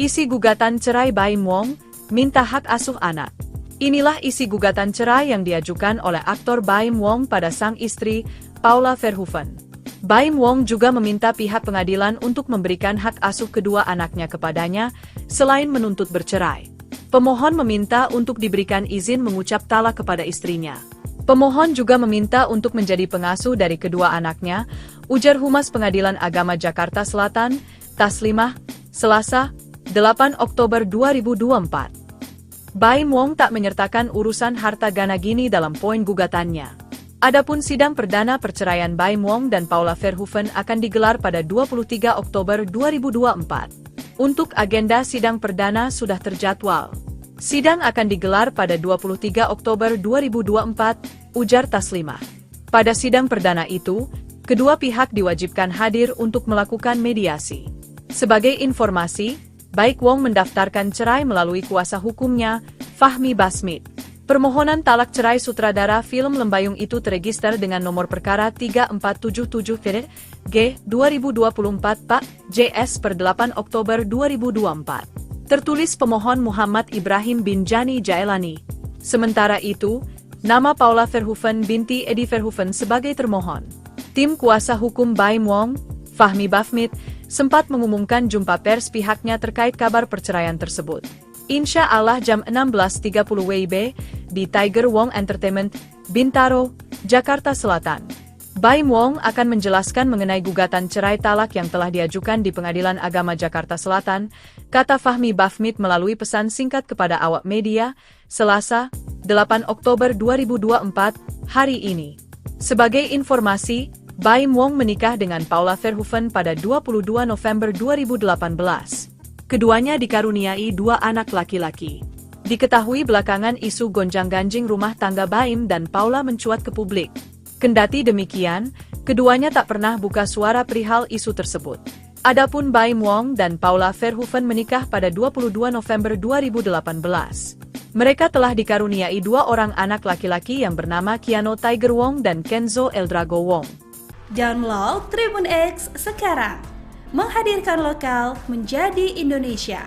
Isi gugatan cerai Baim Wong, minta hak asuh anak. Inilah isi gugatan cerai yang diajukan oleh aktor Baim Wong pada sang istri, Paula Verhoeven. Baim Wong juga meminta pihak pengadilan untuk memberikan hak asuh kedua anaknya kepadanya, selain menuntut bercerai. Pemohon meminta untuk diberikan izin mengucap talak kepada istrinya. Pemohon juga meminta untuk menjadi pengasuh dari kedua anaknya, ujar Humas Pengadilan Agama Jakarta Selatan, Taslimah, Selasa, 8 Oktober 2024. Baim Wong tak menyertakan urusan harta gana gini dalam poin gugatannya. Adapun sidang perdana perceraian Baim Wong dan Paula Verhoeven akan digelar pada 23 Oktober 2024. Untuk agenda sidang perdana sudah terjadwal. Sidang akan digelar pada 23 Oktober 2024, ujar Taslimah. Pada sidang perdana itu, kedua pihak diwajibkan hadir untuk melakukan mediasi. Sebagai informasi, Baik Wong mendaftarkan cerai melalui kuasa hukumnya, Fahmi Bahmit. Permohonan talak cerai sutradara film Lembayung itu terregister dengan nomor perkara 3477 G_2024/JS per 8 Oktober 2024. Tertulis pemohon Muhammad Ibrahim Binjani Jailani. Sementara itu, nama Paula Verhoeven binti Edi Verhoeven sebagai termohon. Tim kuasa hukum Baim Wong, Fahmi Bahmit, sempat mengumumkan jumpa pers pihaknya terkait kabar perceraian tersebut. Insya Allah jam 16.30 WIB, di Tiger Wong Entertainment, Bintaro, Jakarta Selatan. Baim Wong akan menjelaskan mengenai gugatan cerai talak yang telah diajukan di Pengadilan Agama Jakarta Selatan, kata Fahmi Bahmit melalui pesan singkat kepada awak media, Selasa, 8 Oktober 2024, hari ini. Sebagai informasi, Baim Wong menikah dengan Paula Verhoeven pada 22 November 2018. Keduanya dikaruniai 2 anak laki-laki. Diketahui belakangan isu gonjang-ganjing rumah tangga Baim dan Paula mencuat ke publik. Kendati demikian, keduanya tak pernah buka suara perihal isu tersebut. Adapun Baim Wong dan Paula Verhoeven menikah pada 22 November 2018. Mereka telah dikaruniai 2 orang anak laki-laki yang bernama Keanu Tiger Wong dan Kenzo Eldrago Wong. Download Tribun X sekarang, menghadirkan lokal menjadi Indonesia.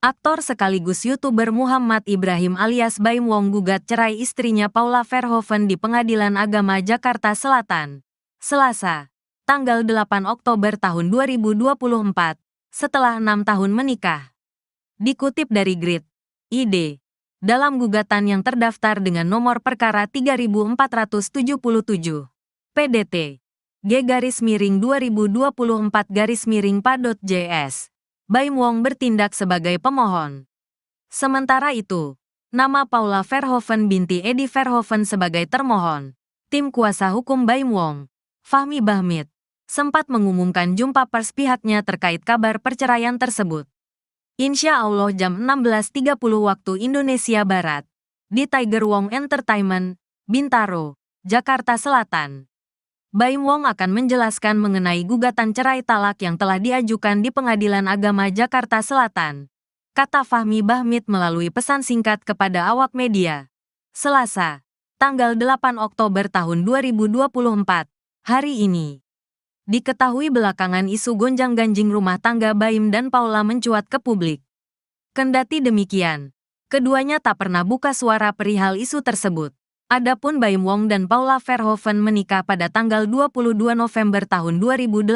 Aktor sekaligus YouTuber Muhammad Ibrahim alias Baim Wong gugat cerai istrinya Paula Verhoeven di Pengadilan Agama Jakarta Selatan, Selasa, tanggal 8 Oktober tahun 2024, setelah 6 tahun menikah. Dikutip dari Grid.id, dalam gugatan yang terdaftar dengan nomor perkara 3477, PDT, G_2024_PA.JS. Baim Wong bertindak sebagai pemohon. Sementara itu, nama Paula Verhoeven binti Edi Verhoeven sebagai termohon. Tim kuasa hukum Baim Wong, Fahmi Bahmit, sempat mengumumkan jumpa pers pihaknya terkait kabar perceraian tersebut. Insya Allah jam 16.30 waktu Indonesia Barat, di Tiger Wong Entertainment, Bintaro, Jakarta Selatan. Baim Wong akan menjelaskan mengenai gugatan cerai talak yang telah diajukan di Pengadilan Agama Jakarta Selatan, kata Fahmi Bahmit melalui pesan singkat kepada awak media. Selasa, tanggal 8 Oktober tahun 2024, hari ini. Diketahui belakangan isu gonjang-ganjing rumah tangga Baim dan Paula mencuat ke publik. Kendati demikian, keduanya tak pernah buka suara perihal isu tersebut. Adapun Baim Wong dan Paula Verhoeven menikah pada tanggal 22 November tahun 2018.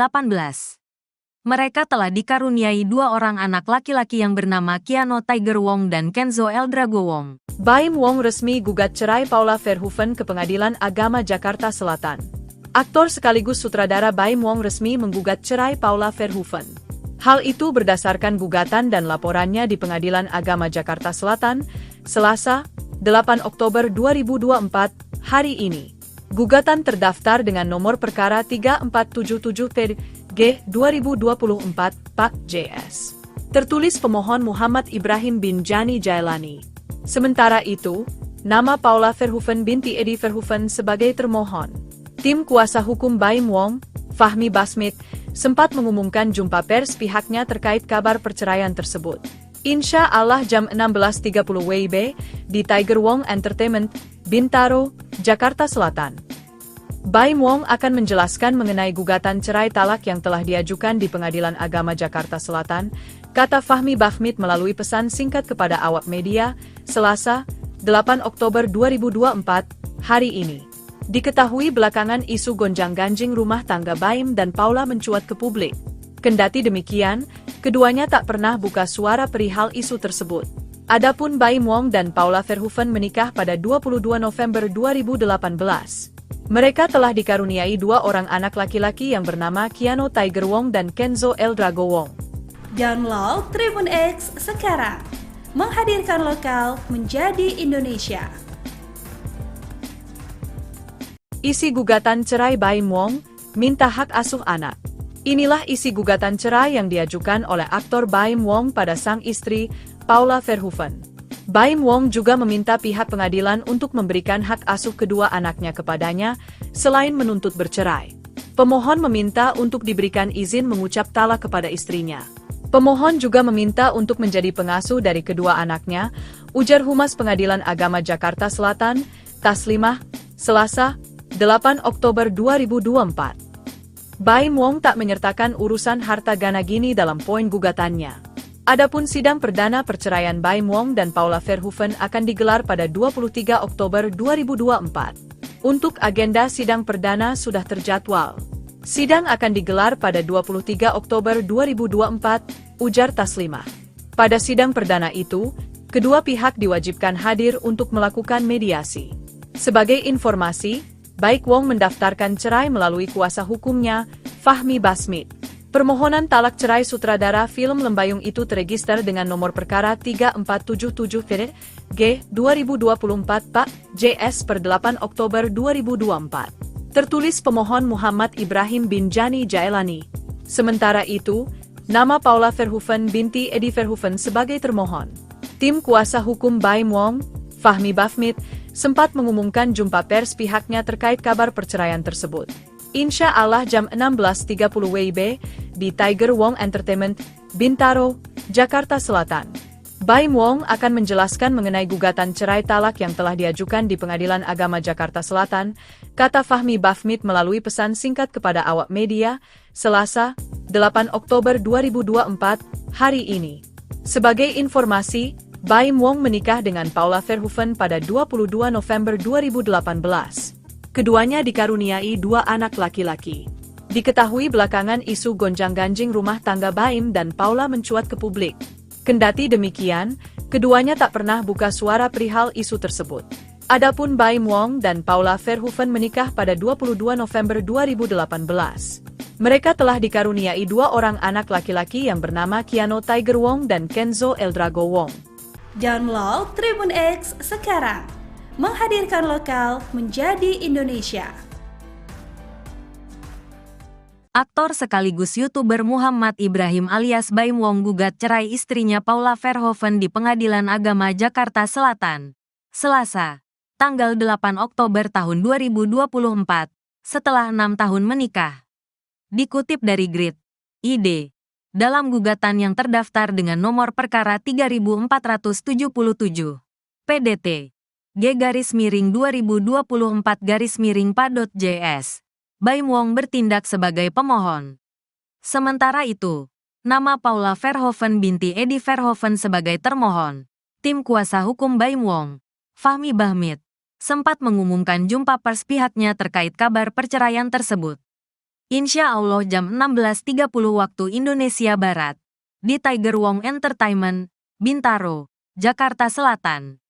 Mereka telah dikaruniai 2 orang anak laki-laki yang bernama Keanu Tiger Wong dan Kenzo Eldrago Wong. Baim Wong resmi gugat cerai Paula Verhoeven ke Pengadilan Agama Jakarta Selatan. Aktor sekaligus sutradara Baim Wong resmi menggugat cerai Paula Verhoeven. Hal itu berdasarkan gugatan dan laporannya di Pengadilan Agama Jakarta Selatan, Selasa, 8 Oktober 2024, hari ini. Gugatan terdaftar dengan nomor perkara 3477 G/2024/JS. Tertulis pemohon Muhammad Ibrahim Binjani Jailani. Sementara itu, nama Paula Verhoeven binti Edi Verhoeven sebagai termohon. Tim kuasa hukum Baim Wong, Fahmi Bahmit, sempat mengumumkan jumpa pers pihaknya terkait kabar perceraian tersebut. Insya Allah jam 16.30 WIB, di Tiger Wong Entertainment, Bintaro, Jakarta Selatan. Baim Wong akan menjelaskan mengenai gugatan cerai talak yang telah diajukan di Pengadilan Agama Jakarta Selatan, kata Fahmi Bahmit melalui pesan singkat kepada awak media, Selasa, 8 Oktober 2024, hari ini. Diketahui belakangan isu gonjang-ganjing rumah tangga Baim dan Paula mencuat ke publik. Kendati demikian, keduanya tak pernah buka suara perihal isu tersebut. Adapun Baim Wong dan Paula Verhoeven menikah pada 22 November 2018. Mereka telah dikaruniai 2 orang anak laki-laki yang bernama Keanu Tiger Wong dan Kenzo Eldrago Wong. Download Tribun X sekarang, menghadirkan lokal menjadi Indonesia. Isi gugatan cerai Baim Wong, minta hak asuh anak. Inilah isi gugatan cerai yang diajukan oleh aktor Baim Wong pada sang istri, Paula Verhoeven. Baim Wong juga meminta pihak pengadilan untuk memberikan hak asuh kedua anaknya kepadanya, selain menuntut bercerai. Pemohon meminta untuk diberikan izin mengucap talak kepada istrinya. Pemohon juga meminta untuk menjadi pengasuh dari kedua anaknya, ujar Humas Pengadilan Agama Jakarta Selatan, Taslimah, Selasa, 8 Oktober 2024. Baim Wong tak menyertakan urusan harta gana gini dalam poin gugatannya. Adapun sidang perdana perceraian Baim Wong dan Paula Verhoeven akan digelar pada 23 Oktober 2024. Untuk agenda sidang perdana sudah terjadwal. Sidang akan digelar pada 23 Oktober 2024, ujar Taslimah. Pada sidang perdana itu, kedua pihak diwajibkan hadir untuk melakukan mediasi. Sebagai informasi, Baik Wong mendaftarkan cerai melalui kuasa hukumnya, Fahmi Basmit. Permohonan talak cerai sutradara film Lembayung itu terregister dengan nomor perkara 3477-G 2024 Pak JS per 8 Oktober 2024. Tertulis pemohon Muhammad Ibrahim Binjani Jaelani. Sementara itu, nama Paula Verhoeven binti Edi Verhoeven sebagai termohon. Tim kuasa hukum Baim Wong, Fahmi Basmit, sempat mengumumkan jumpa pers pihaknya terkait kabar perceraian tersebut. Insya Allah jam 16.30 WIB di Tiger Wong Entertainment, Bintaro, Jakarta Selatan. Baim Wong akan menjelaskan mengenai gugatan cerai talak yang telah diajukan di Pengadilan Agama Jakarta Selatan, kata Fahmi Basmit melalui pesan singkat kepada awak media, Selasa, 8 Oktober 2024, hari ini. Sebagai informasi, Baim Wong menikah dengan Paula Verhoeven pada 22 November 2018. Keduanya dikaruniai 2 anak laki-laki. Diketahui belakangan isu gonjang-ganjing rumah tangga Baim dan Paula mencuat ke publik. Kendati demikian, keduanya tak pernah buka suara perihal isu tersebut. Adapun Baim Wong dan Paula Verhoeven menikah pada 22 November 2018. Mereka telah dikaruniai 2 orang anak laki-laki yang bernama Keanu Tiger Wong dan Kenzo Eldrago Wong. Download Tribun X sekarang. Menghadirkan lokal menjadi Indonesia. Aktor sekaligus YouTuber Muhammad Ibrahim alias Baim Wong gugat cerai istrinya Paula Verhoeven di Pengadilan Agama Jakarta Selatan. Selasa, tanggal 8 Oktober tahun 2024, setelah 6 tahun menikah. Dikutip dari Grid.id, dalam gugatan yang terdaftar dengan nomor perkara 3477, PDT. G_2024_PA.JS. Baim Wong bertindak sebagai pemohon. Sementara itu, nama Paula Verhoeven binti Edi Verhoeven sebagai termohon. Tim kuasa hukum Baim Wong, Fahmi Basmit, sempat mengumumkan jumpa pers pihaknya terkait kabar perceraian tersebut. Insya Allah jam 16.30 waktu Indonesia Barat, di Tiger Wong Entertainment, Bintaro, Jakarta Selatan.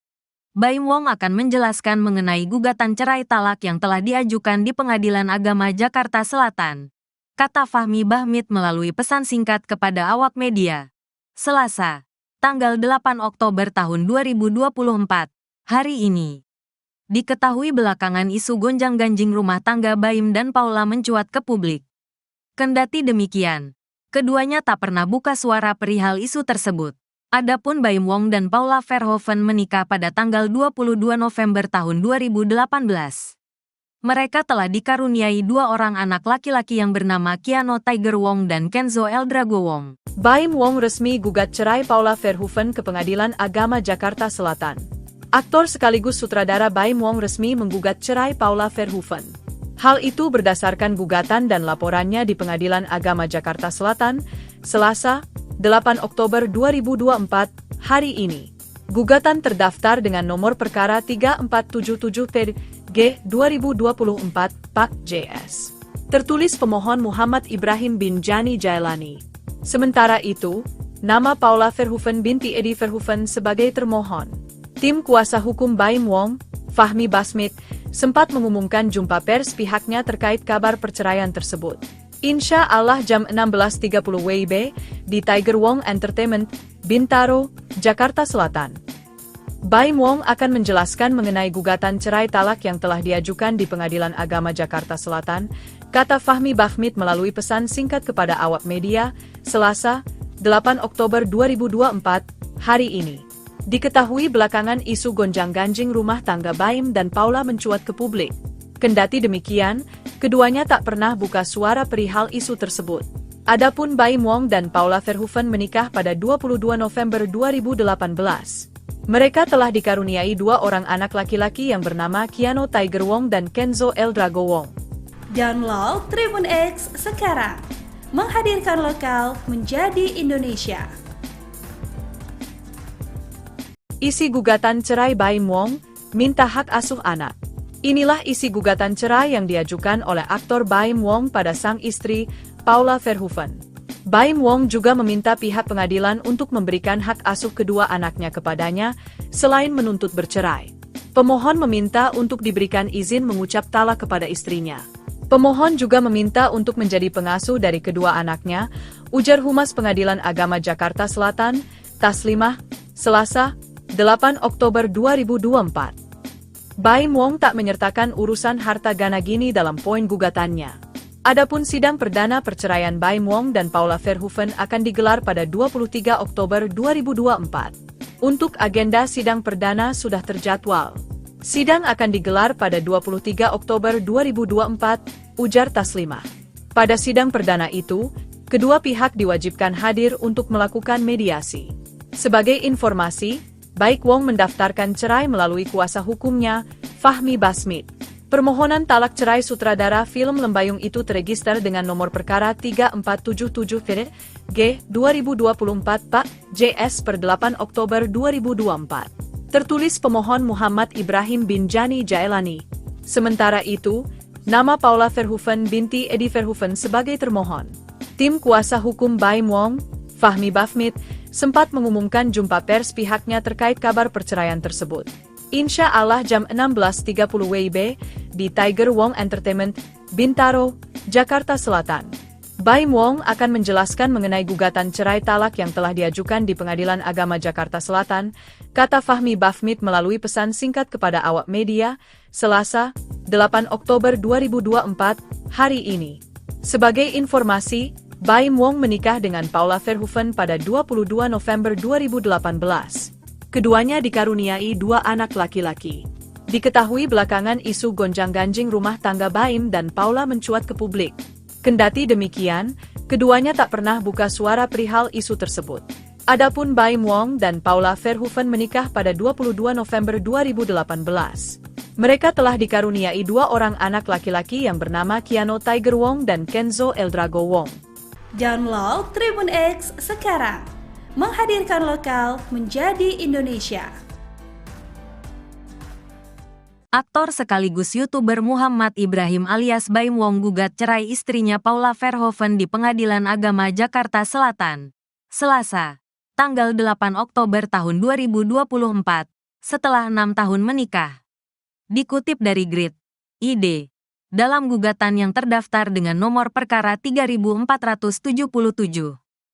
Baim Wong akan menjelaskan mengenai gugatan cerai talak yang telah diajukan di Pengadilan Agama Jakarta Selatan, kata Fahmi Basmit melalui pesan singkat kepada awak media. Selasa, tanggal 8 Oktober tahun 2024, hari ini. Diketahui belakangan isu gonjang-ganjing rumah tangga Baim dan Paula mencuat ke publik. Kendati demikian, keduanya tak pernah buka suara perihal isu tersebut. Adapun Baim Wong dan Paula Verhoeven menikah pada tanggal 22 November tahun 2018. Mereka telah dikaruniai 2 orang anak laki-laki yang bernama Keanu Tiger Wong dan Kenzo Eldrago Wong. Baim Wong resmi gugat cerai Paula Verhoeven ke Pengadilan Agama Jakarta Selatan. Aktor sekaligus sutradara Baim Wong resmi menggugat cerai Paula Verhoeven. Hal itu berdasarkan gugatan dan laporannya di Pengadilan Agama Jakarta Selatan, Selasa, 8 Oktober 2024, hari ini. Gugatan terdaftar dengan nomor perkara 3477-G 2024 Pak JS. Tertulis pemohon Muhammad Ibrahim Binjani Jaelani. Sementara itu, nama Paula Verhoeven binti Edi Verhoeven sebagai termohon. Tim kuasa hukum Baim Wong, Fahmi Basmit, sempat mengumumkan jumpa pers pihaknya terkait kabar perceraian tersebut. Insya Allah jam 16.30 WIB di Tiger Wong Entertainment, Bintaro, Jakarta Selatan. Baim Wong akan menjelaskan mengenai gugatan cerai talak yang telah diajukan di Pengadilan Agama Jakarta Selatan, kata Fahmi Basmit melalui pesan singkat kepada awak media, Selasa, 8 Oktober 2024, hari ini. Diketahui belakangan isu gonjang-ganjing rumah tangga Baim dan Paula mencuat ke publik. Kendati demikian, keduanya tak pernah buka suara perihal isu tersebut. Adapun Baim Wong dan Paula Verhoeven menikah pada 22 November 2018. Mereka telah dikaruniai 2 orang anak laki-laki yang bernama Keanu Tiger Wong dan Kenzo Eldrago Wong. Download Tribun X sekarang. Menghadirkan lokal menjadi Indonesia. Isi gugatan cerai Baim Wong, minta hak asuh anak. Inilah isi gugatan cerai yang diajukan oleh aktor Baim Wong pada sang istri, Paula Verhoeven. Baim Wong juga meminta pihak pengadilan untuk memberikan hak asuh kedua anaknya kepadanya, selain menuntut bercerai. Pemohon meminta untuk diberikan izin mengucap talak kepada istrinya. Pemohon juga meminta untuk menjadi pengasuh dari kedua anaknya, ujar Humas Pengadilan Agama Jakarta Selatan, Taslimah, Selasa, 8 Oktober 2024. Baim Wong tak menyertakan urusan harta Ganagini dalam poin gugatannya. Adapun sidang perdana perceraian Baim Wong dan Paula Verhoeven akan digelar pada 23 Oktober 2024. Untuk agenda sidang perdana sudah terjadwal. Sidang akan digelar pada 23 Oktober 2024, ujar Taslimah. Pada sidang perdana itu, kedua pihak diwajibkan hadir untuk melakukan mediasi. Sebagai informasi, Baik Wong mendaftarkan cerai melalui kuasa hukumnya, Fahmi Basmit. Permohonan talak cerai sutradara film Lembayung itu terregister dengan nomor perkara 3477-G 2024 Pak JS per 8 Oktober 2024. Tertulis pemohon Muhammad Ibrahim Binjani Jaelani. Sementara itu, nama Paula Verhoeven binti Edi Verhoeven sebagai termohon. Tim kuasa hukum Baim Wong, Fahmi Basmit, sempat mengumumkan jumpa pers pihaknya terkait kabar perceraian tersebut. Insya Allah jam 16.30 WIB di Tiger Wong Entertainment, Bintaro, Jakarta Selatan. Baim Wong akan menjelaskan mengenai gugatan cerai talak yang telah diajukan di Pengadilan Agama Jakarta Selatan, kata Fahmi Basmit melalui pesan singkat kepada awak media, Selasa, 8 Oktober 2024, hari ini. Sebagai informasi, Baim Wong menikah dengan Paula Verhoeven pada 22 November 2018. Keduanya dikaruniai 2 anak laki-laki. Diketahui belakangan isu gonjang-ganjing rumah tangga Baim dan Paula mencuat ke publik. Kendati demikian, keduanya tak pernah buka suara perihal isu tersebut. Adapun Baim Wong dan Paula Verhoeven menikah pada 22 November 2018. Mereka telah dikaruniai 2 orang anak laki-laki yang bernama Keanu Tiger Wong dan Kenzo Eldrago Wong. Download Tribun X sekarang, menghadirkan lokal menjadi Indonesia. Aktor sekaligus YouTuber Muhammad Ibrahim alias Baim Wong gugat cerai istrinya Paula Verhoeven di Pengadilan Agama Jakarta Selatan, Selasa, tanggal 8 Oktober tahun 2024, setelah 6 tahun menikah. Dikutip dari Grid ID, dalam gugatan yang terdaftar dengan nomor perkara 3477,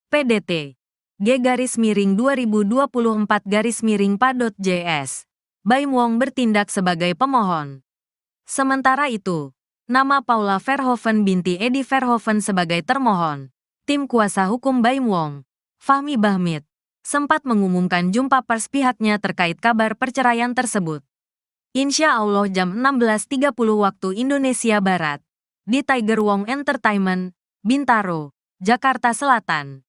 PDT, G_2024_PADOT.JS, Baim Wong bertindak sebagai pemohon. Sementara itu, nama Paula Verhoeven binti Edi Verhoeven sebagai termohon. Tim kuasa hukum Baim Wong, Fahmi Basmit, sempat mengumumkan jumpa pers pihaknya terkait kabar perceraian tersebut. Insya Allah jam 16.30 waktu Indonesia Barat, di Tiger Wong Entertainment, Bintaro, Jakarta Selatan.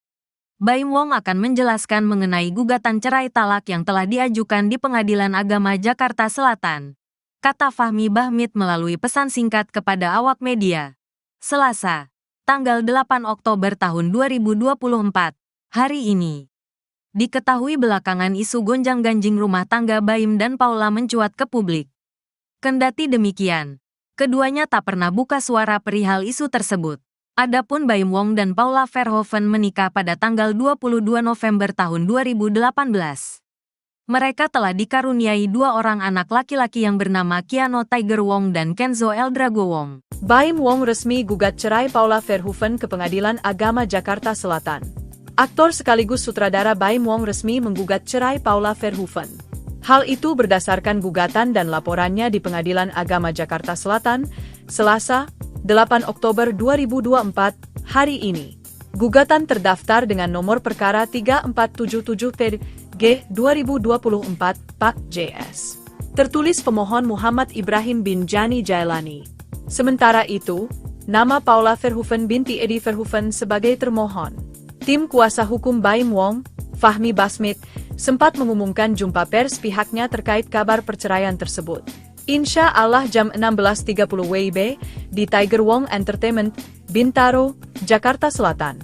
Baim Wong akan menjelaskan mengenai gugatan cerai talak yang telah diajukan di Pengadilan Agama Jakarta Selatan, kata Fahmi Basmit melalui pesan singkat kepada awak media. Selasa, tanggal 8 Oktober tahun 2024, hari ini. Diketahui belakangan isu gonjang-ganjing rumah tangga Baim dan Paula mencuat ke publik. Kendati demikian, keduanya tak pernah buka suara perihal isu tersebut. Adapun Baim Wong dan Paula Verhoeven menikah pada tanggal 22 November tahun 2018. Mereka telah dikaruniai 2 orang anak laki-laki yang bernama Keanu Tiger Wong dan Kenzo Eldrago Wong. Baim Wong resmi gugat cerai Paula Verhoeven ke Pengadilan Agama Jakarta Selatan. Aktor sekaligus sutradara Baim Wong resmi menggugat cerai Paula Verhoeven. Hal itu berdasarkan gugatan dan laporannya di Pengadilan Agama Jakarta Selatan, Selasa, 8 Oktober 2024, hari ini. Gugatan terdaftar dengan nomor perkara 3477-G 2024 Pak JS. Tertulis pemohon Muhammad Ibrahim Binjani Jaelani. Sementara itu, nama Paula Verhoeven binti Edi Verhoeven sebagai termohon. Tim kuasa hukum Baim Wong, Fahmi Basmit, sempat mengumumkan jumpa pers pihaknya terkait kabar perceraian tersebut. Insya Allah jam 16.30 WIB di Tiger Wong Entertainment, Bintaro, Jakarta Selatan.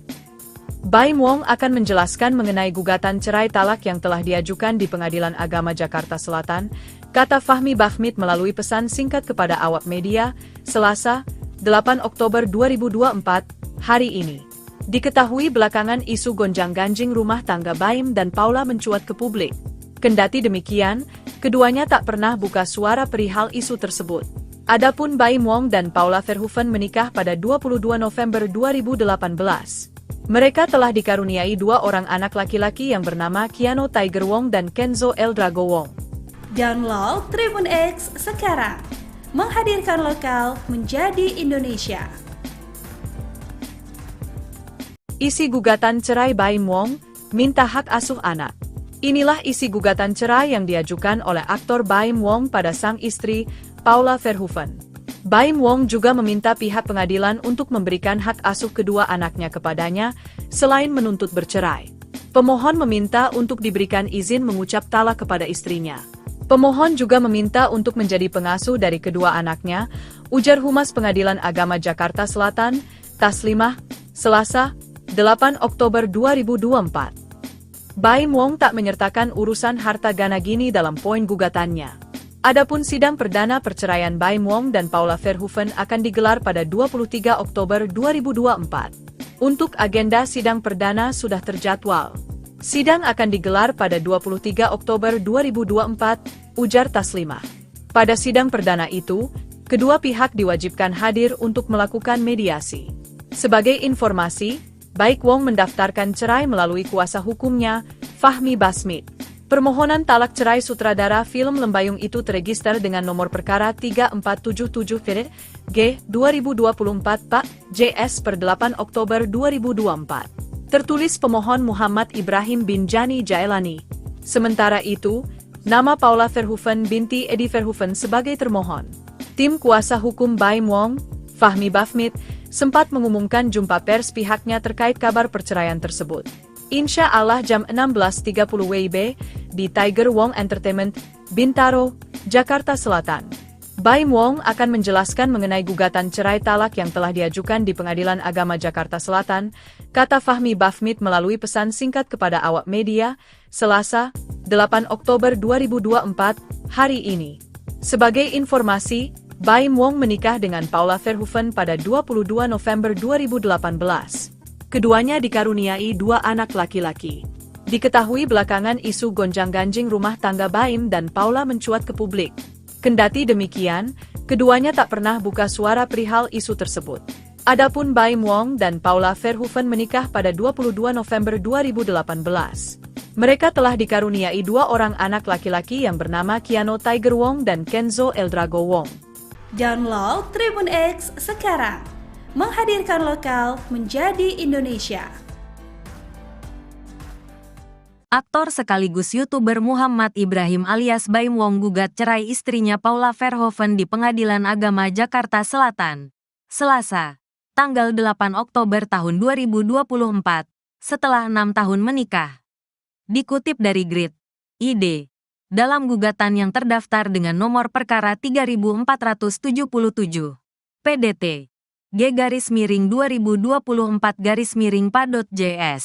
Baim Wong akan menjelaskan mengenai gugatan cerai talak yang telah diajukan di Pengadilan Agama Jakarta Selatan, kata Fahmi Basmit melalui pesan singkat kepada awak media, Selasa, 8 Oktober 2024, hari ini. Diketahui belakangan isu gonjang-ganjing rumah tangga Baim dan Paula mencuat ke publik. Kendati demikian, keduanya tak pernah buka suara perihal isu tersebut. Adapun Baim Wong dan Paula Verhoeven menikah pada 22 November 2018. Mereka telah dikaruniai 2 orang anak laki-laki yang bernama Keanu Tiger Wong dan Kenzo El Drago Wong. Download Tribun X sekarang, menghadirkan lokal menjadi Indonesia. Isi gugatan cerai Baim Wong, minta hak asuh anak. Inilah isi gugatan cerai yang diajukan oleh aktor Baim Wong pada sang istri, Paula Verhoeven. Baim Wong juga meminta pihak pengadilan untuk memberikan hak asuh kedua anaknya kepadanya, selain menuntut bercerai. Pemohon meminta untuk diberikan izin mengucap talak kepada istrinya. Pemohon juga meminta untuk menjadi pengasuh dari kedua anaknya, ujar Humas Pengadilan Agama Jakarta Selatan, Taslimah, Selasa, 8 Oktober 2024. Baim Wong tak menyertakan urusan harta Ganagini dalam poin gugatannya. Adapun sidang perdana perceraian Baim Wong dan Paula Verhoeven akan digelar pada 23 Oktober 2024. Untuk agenda sidang perdana sudah terjadwal. Sidang akan digelar pada 23 Oktober 2024, ujar Taslimah. Pada sidang perdana itu, kedua pihak diwajibkan hadir untuk melakukan mediasi. Sebagai informasi, Baim Wong mendaftarkan cerai melalui kuasa hukumnya, Fahmi Basmit. Permohonan talak cerai sutradara film Lembayung itu terregister dengan nomor perkara 3477-G 2024 Pak JS per 8 Oktober 2024. Tertulis pemohon Muhammad Ibrahim Binjani Jaelani. Sementara itu, nama Paula Verhoeven binti Edi Verhoeven sebagai termohon. Tim kuasa hukum Baim Wong, Fahmi Basmit, sempat mengumumkan jumpa pers pihaknya terkait kabar perceraian tersebut. Insya Allah jam 16.30 WIB, di Tiger Wong Entertainment, Bintaro, Jakarta Selatan. Baim Wong akan menjelaskan mengenai gugatan cerai talak yang telah diajukan di Pengadilan Agama Jakarta Selatan, kata Fahmi Basmit melalui pesan singkat kepada awak media, Selasa, 8 Oktober 2024, hari ini. Sebagai informasi, Baim Wong menikah dengan Paula Verhoeven pada 22 November 2018. Keduanya dikaruniai 2 anak laki-laki. Diketahui belakangan isu gonjang-ganjing rumah tangga Baim dan Paula mencuat ke publik. Kendati demikian, keduanya tak pernah buka suara perihal isu tersebut. Adapun Baim Wong dan Paula Verhoeven menikah pada 22 November 2018. Mereka telah dikaruniai 2 orang anak laki-laki yang bernama Keanu Tiger Wong dan Kenzo El Drago Wong. Download Tribun X sekarang, menghadirkan lokal menjadi Indonesia. Aktor sekaligus YouTuber Muhammad Ibrahim alias Baim Wong gugat cerai istrinya Paula Verhoeven di Pengadilan Agama Jakarta Selatan, Selasa, tanggal 8 Oktober tahun 2024, setelah 6 tahun menikah. Dikutip dari Grid ID, dalam gugatan yang terdaftar dengan nomor perkara 3477, PDT, G_2024_PA.JS.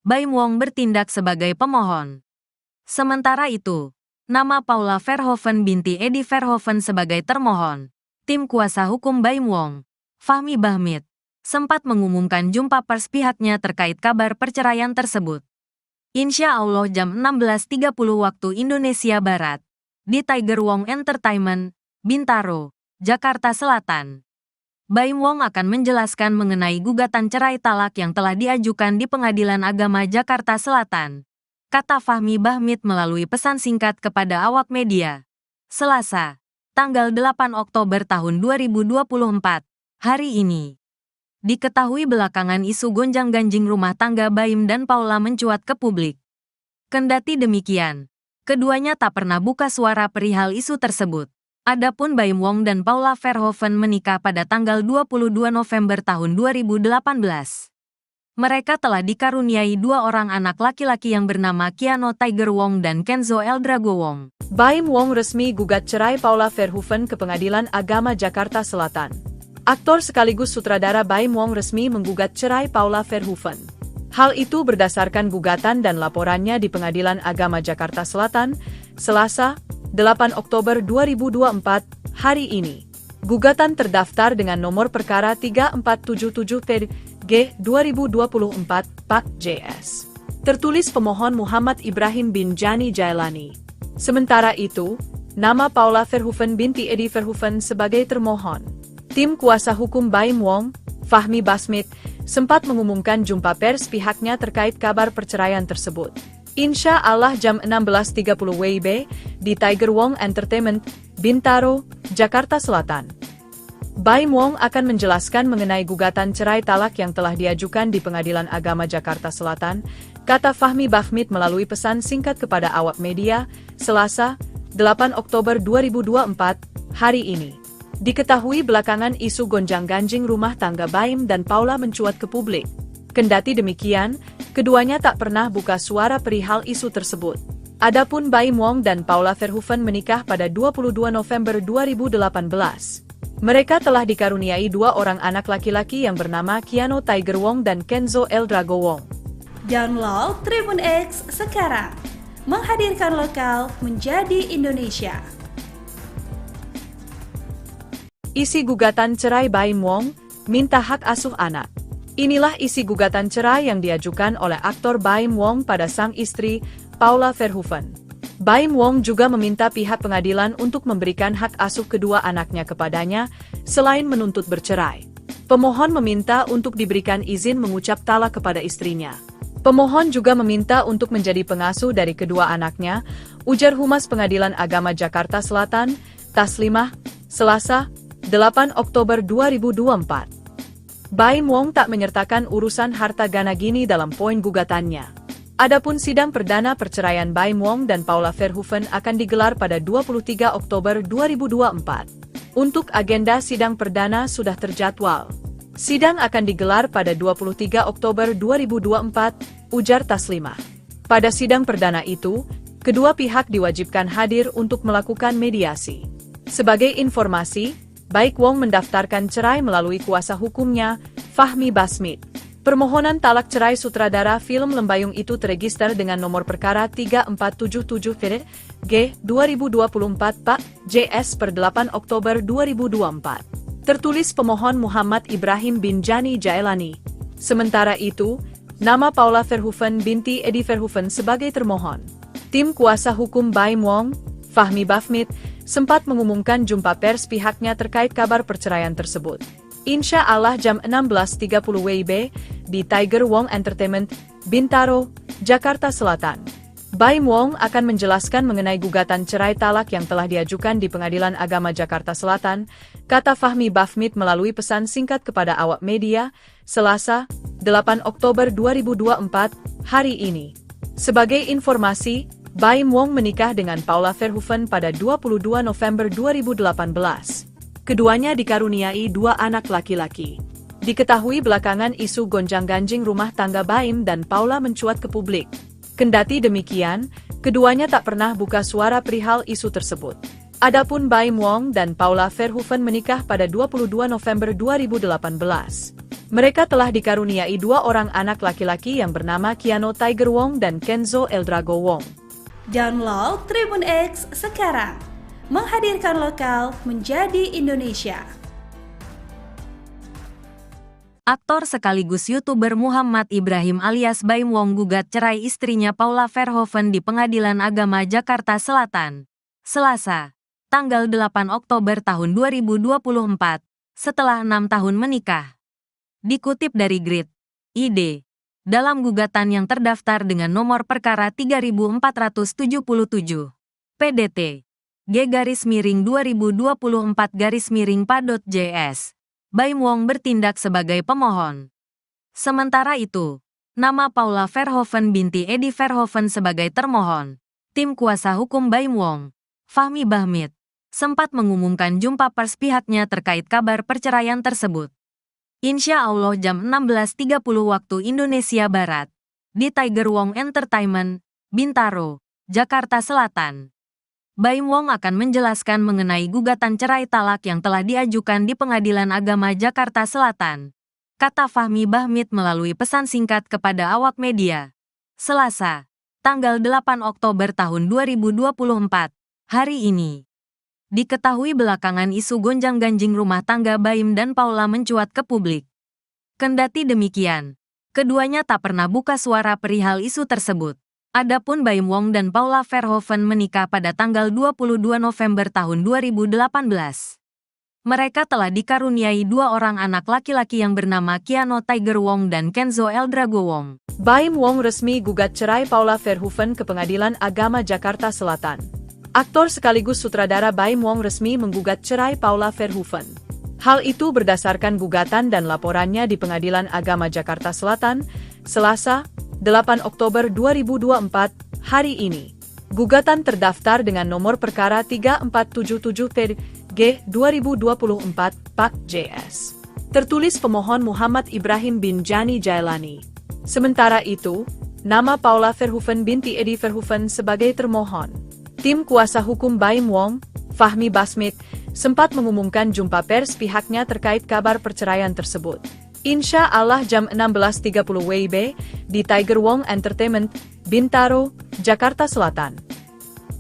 Baim Wong bertindak sebagai pemohon. Sementara itu, nama Paula Verhoeven binti Edi Verhoeven sebagai termohon. Tim kuasa hukum Baim Wong, Fahmi Basmit, sempat mengumumkan jumpa pers pihaknya terkait kabar perceraian tersebut. Insya Allah jam 16.30 waktu Indonesia Barat, di Tiger Wong Entertainment, Bintaro, Jakarta Selatan. Baim Wong akan menjelaskan mengenai gugatan cerai talak yang telah diajukan di Pengadilan Agama Jakarta Selatan, kata Fahmi Basmit melalui pesan singkat kepada awak media. Selasa, tanggal 8 Oktober tahun 2024, hari ini. Diketahui belakangan isu gonjang-ganjing rumah tangga Baim dan Paula mencuat ke publik. Kendati demikian, keduanya tak pernah buka suara perihal isu tersebut. Adapun Baim Wong dan Paula Verhoeven menikah pada tanggal 22 November tahun 2018. Mereka telah dikaruniai 2 orang anak laki-laki yang bernama Keanu Tiger Wong dan Kenzo El Drago Wong. Baim Wong resmi gugat cerai Paula Verhoeven ke Pengadilan Agama Jakarta Selatan. Aktor sekaligus sutradara Baim Wong resmi menggugat cerai Paula Verhoeven. Hal itu berdasarkan gugatan dan laporannya di Pengadilan Agama Jakarta Selatan, Selasa, 8 Oktober 2024, hari ini. Gugatan terdaftar dengan nomor perkara 3477-G 2024 Pak JS. Tertulis pemohon Muhammad Ibrahim Binjani Jailani. Sementara itu, nama Paula Verhoeven binti Edi Verhoeven sebagai termohon. Tim kuasa hukum Baim Wong, Fahmi Basmit, sempat mengumumkan jumpa pers pihaknya terkait kabar perceraian tersebut. Insya Allah jam 16.30 WIB di Tiger Wong Entertainment, Bintaro, Jakarta Selatan. Baim Wong akan menjelaskan mengenai gugatan cerai talak yang telah diajukan di Pengadilan Agama Jakarta Selatan, kata Fahmi Basmit melalui pesan singkat kepada awak media, Selasa, 8 Oktober 2024, hari ini. Diketahui belakangan isu gonjang-ganjing rumah tangga Baim dan Paula mencuat ke publik. Kendati demikian, keduanya tak pernah buka suara perihal isu tersebut. Adapun Baim Wong dan Paula Verhoeven menikah pada 22 November 2018. Mereka telah dikaruniai 2 orang anak laki-laki yang bernama Keanu Tiger Wong dan Kenzo El Drago Wong. Download Tribun X sekarang, menghadirkan lokal menjadi Indonesia. Isi gugatan cerai Baim Wong, minta hak asuh anak. Inilah isi gugatan cerai yang diajukan oleh aktor Baim Wong pada sang istri, Paula Verhoeven. Baim Wong juga meminta pihak pengadilan untuk memberikan hak asuh kedua anaknya kepadanya, selain menuntut bercerai. Pemohon meminta untuk diberikan izin mengucap talak kepada istrinya. Pemohon juga meminta untuk menjadi pengasuh dari kedua anaknya, ujar Humas Pengadilan Agama Jakarta Selatan, Taslimah, Selasa, 8 Oktober 2024. Baim Wong tak menyertakan urusan harta gana gini dalam poin gugatannya. Adapun sidang perdana perceraian Baim Wong dan Paula Verhoeven akan digelar pada 23 Oktober 2024. Untuk agenda sidang perdana sudah terjadwal. Sidang akan digelar pada 23 Oktober 2024, ujar Taslimah. Pada sidang perdana itu, kedua pihak diwajibkan hadir untuk melakukan mediasi. Sebagai informasi, baik Wong mendaftarkan cerai melalui kuasa hukumnya, Fahmi Basmit. Permohonan talak cerai sutradara film Lembayung itu terregister dengan nomor perkara 3477-G 2024 Pak JS per 8 Oktober 2024. Tertulis pemohon Muhammad Ibrahim Binjani Jailani. Sementara itu, nama Paula Verhoeven binti Edi Verhoeven sebagai termohon. Tim kuasa hukum Baim Wong, Fahmi Basmit, sempat mengumumkan jumpa pers pihaknya terkait kabar perceraian tersebut. Insya Allah jam 16.30 WIB di Tiger Wong Entertainment, Bintaro, Jakarta Selatan. Baim Wong akan menjelaskan mengenai gugatan cerai talak yang telah diajukan di Pengadilan Agama Jakarta Selatan, kata Fahmi Basmit melalui pesan singkat kepada awak media, Selasa, 8 Oktober 2024, hari ini. Sebagai informasi, Baim Wong menikah dengan Paula Verhoeven pada 22 November 2018. Keduanya dikaruniai 2 anak laki-laki. Diketahui belakangan isu gonjang-ganjing rumah tangga Baim dan Paula mencuat ke publik. Kendati demikian, keduanya tak pernah buka suara perihal isu tersebut. Adapun Baim Wong dan Paula Verhoeven menikah pada 22 November 2018. Mereka telah dikaruniai 2 orang anak laki-laki yang bernama Keanu Tiger Wong dan Kenzo El Drago Wong. Download Tribun X sekarang, menghadirkan lokal menjadi Indonesia. Aktor sekaligus YouTuber Muhammad Ibrahim alias Baim Wong gugat cerai istrinya Paula Verhoeven di Pengadilan Agama Jakarta Selatan, Selasa, tanggal 8 Oktober tahun 2024, setelah 6 tahun menikah. Dikutip dari Grid ID, dalam gugatan yang terdaftar dengan nomor perkara 3477, PDT, G-2024-PA.JS, Baim Wong bertindak sebagai pemohon. Sementara itu, nama Paula Verhoeven binti Edi Verhoeven sebagai termohon. Tim kuasa hukum Baim Wong, Fahmi Basmit, sempat mengumumkan jumpa pers pihaknya terkait kabar perceraian tersebut. Insya Allah jam 16.30 waktu Indonesia Barat, di Tiger Wong Entertainment, Bintaro, Jakarta Selatan. Baim Wong akan menjelaskan mengenai gugatan cerai talak yang telah diajukan di Pengadilan Agama Jakarta Selatan, kata Fahmi Basmit melalui pesan singkat kepada awak media. Selasa, tanggal 8 Oktober tahun 2024, hari ini. Diketahui belakangan isu gonjang-ganjing rumah tangga Baim dan Paula mencuat ke publik. Kendati demikian, Keduanya tak pernah buka suara perihal isu tersebut. Adapun Baim Wong dan Paula Verhoeven menikah pada tanggal 22 November tahun 2018. Mereka telah dikaruniai 2 orang anak laki-laki yang bernama Keanu Tiger Wong dan Kenzo El Drago Wong. Baim Wong resmi gugat cerai Paula Verhoeven ke Pengadilan Agama Jakarta Selatan. Aktor sekaligus sutradara Baim Wong resmi menggugat cerai Paula Verhoeven. Hal itu berdasarkan gugatan dan laporannya di Pengadilan Agama Jakarta Selatan, Selasa, 8 Oktober 2024, hari ini. Gugatan terdaftar dengan nomor perkara 3477-G 2024, Pak JS. Tertulis pemohon Muhammad Ibrahim Binjani Jailani. Sementara itu, nama Paula Verhoeven binti Edi Verhoeven sebagai termohon. Tim kuasa hukum Baim Wong, Fahmi Basmit, sempat mengumumkan jumpa pers pihaknya terkait kabar perceraian tersebut. Insya Allah jam 16.30 WIB di Tiger Wong Entertainment, Bintaro, Jakarta Selatan.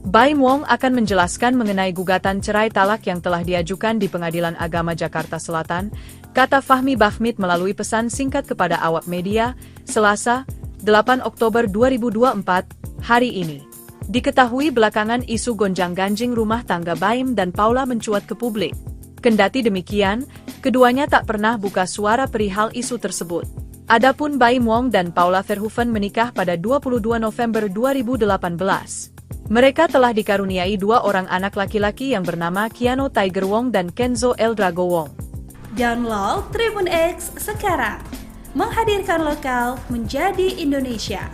Baim Wong akan menjelaskan mengenai gugatan cerai talak yang telah diajukan di Pengadilan Agama Jakarta Selatan, kata Fahmi Basmit melalui pesan singkat kepada awak media, Selasa, 8 Oktober 2024, hari ini. Diketahui belakangan isu gonjang-ganjing rumah tangga Baim dan Paula mencuat ke publik. Kendati demikian, keduanya tak pernah buka suara perihal isu tersebut. Adapun Baim Wong dan Paula Verhoeven menikah pada 22 November 2018. Mereka telah dikaruniai 2 orang anak laki-laki yang bernama Keanu Tiger Wong dan Kenzo El Drago Wong. Download Tribun X sekarang. Menghadirkan lokal menjadi Indonesia.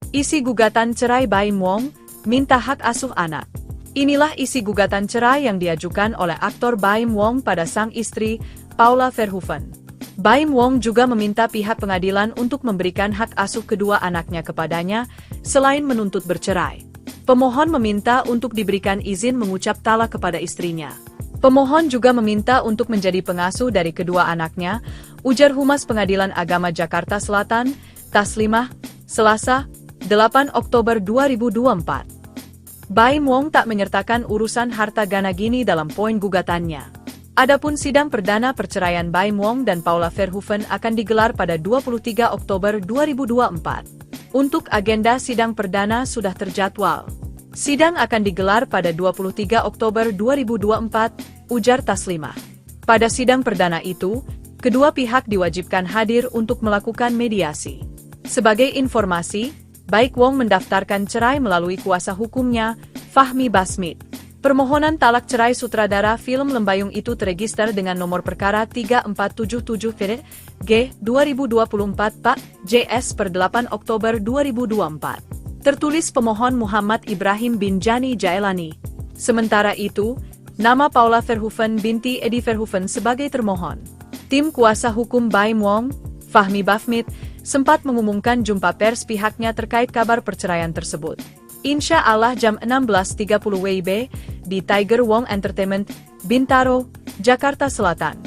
Isi gugatan cerai Baim Wong, minta hak asuh anak. Inilah isi gugatan cerai yang diajukan oleh aktor Baim Wong pada sang istri, Paula Verhoeven. Baim Wong juga meminta pihak pengadilan untuk memberikan hak asuh kedua anaknya kepadanya, selain menuntut bercerai. Pemohon meminta untuk diberikan izin mengucap talak kepada istrinya. Pemohon juga meminta untuk menjadi pengasuh dari kedua anaknya, ujar Humas Pengadilan Agama Jakarta Selatan, Taslimah, Selasa, 8 Oktober 2024. Baim Wong tak menyertakan urusan harta gana gini dalam poin gugatannya. Adapun sidang perdana perceraian Baim Wong dan Paula Verhoeven akan digelar pada 23 Oktober 2024. Untuk agenda sidang perdana sudah terjadwal. Sidang akan digelar pada 23 Oktober 2024, ujar Taslimah. Pada sidang perdana itu, kedua pihak diwajibkan hadir untuk melakukan mediasi. Sebagai informasi, baik Wong mendaftarkan cerai melalui kuasa hukumnya, Fahmi Basmit. Permohonan talak cerai sutradara film Lembayung itu terregister dengan nomor perkara 3477-G 2024 Pak JS per 8 Oktober 2024. Tertulis pemohon Muhammad Ibrahim Binjani Jailani. Sementara itu, nama Paula Verhoeven binti Edi Verhoeven sebagai termohon. Tim kuasa hukum Baim Wong, Fahmi Basmit, sempat mengumumkan jumpa pers pihaknya terkait kabar perceraian tersebut. Insya Allah jam 16.30 WIB di Tiger Wong Entertainment, Bintaro, Jakarta Selatan.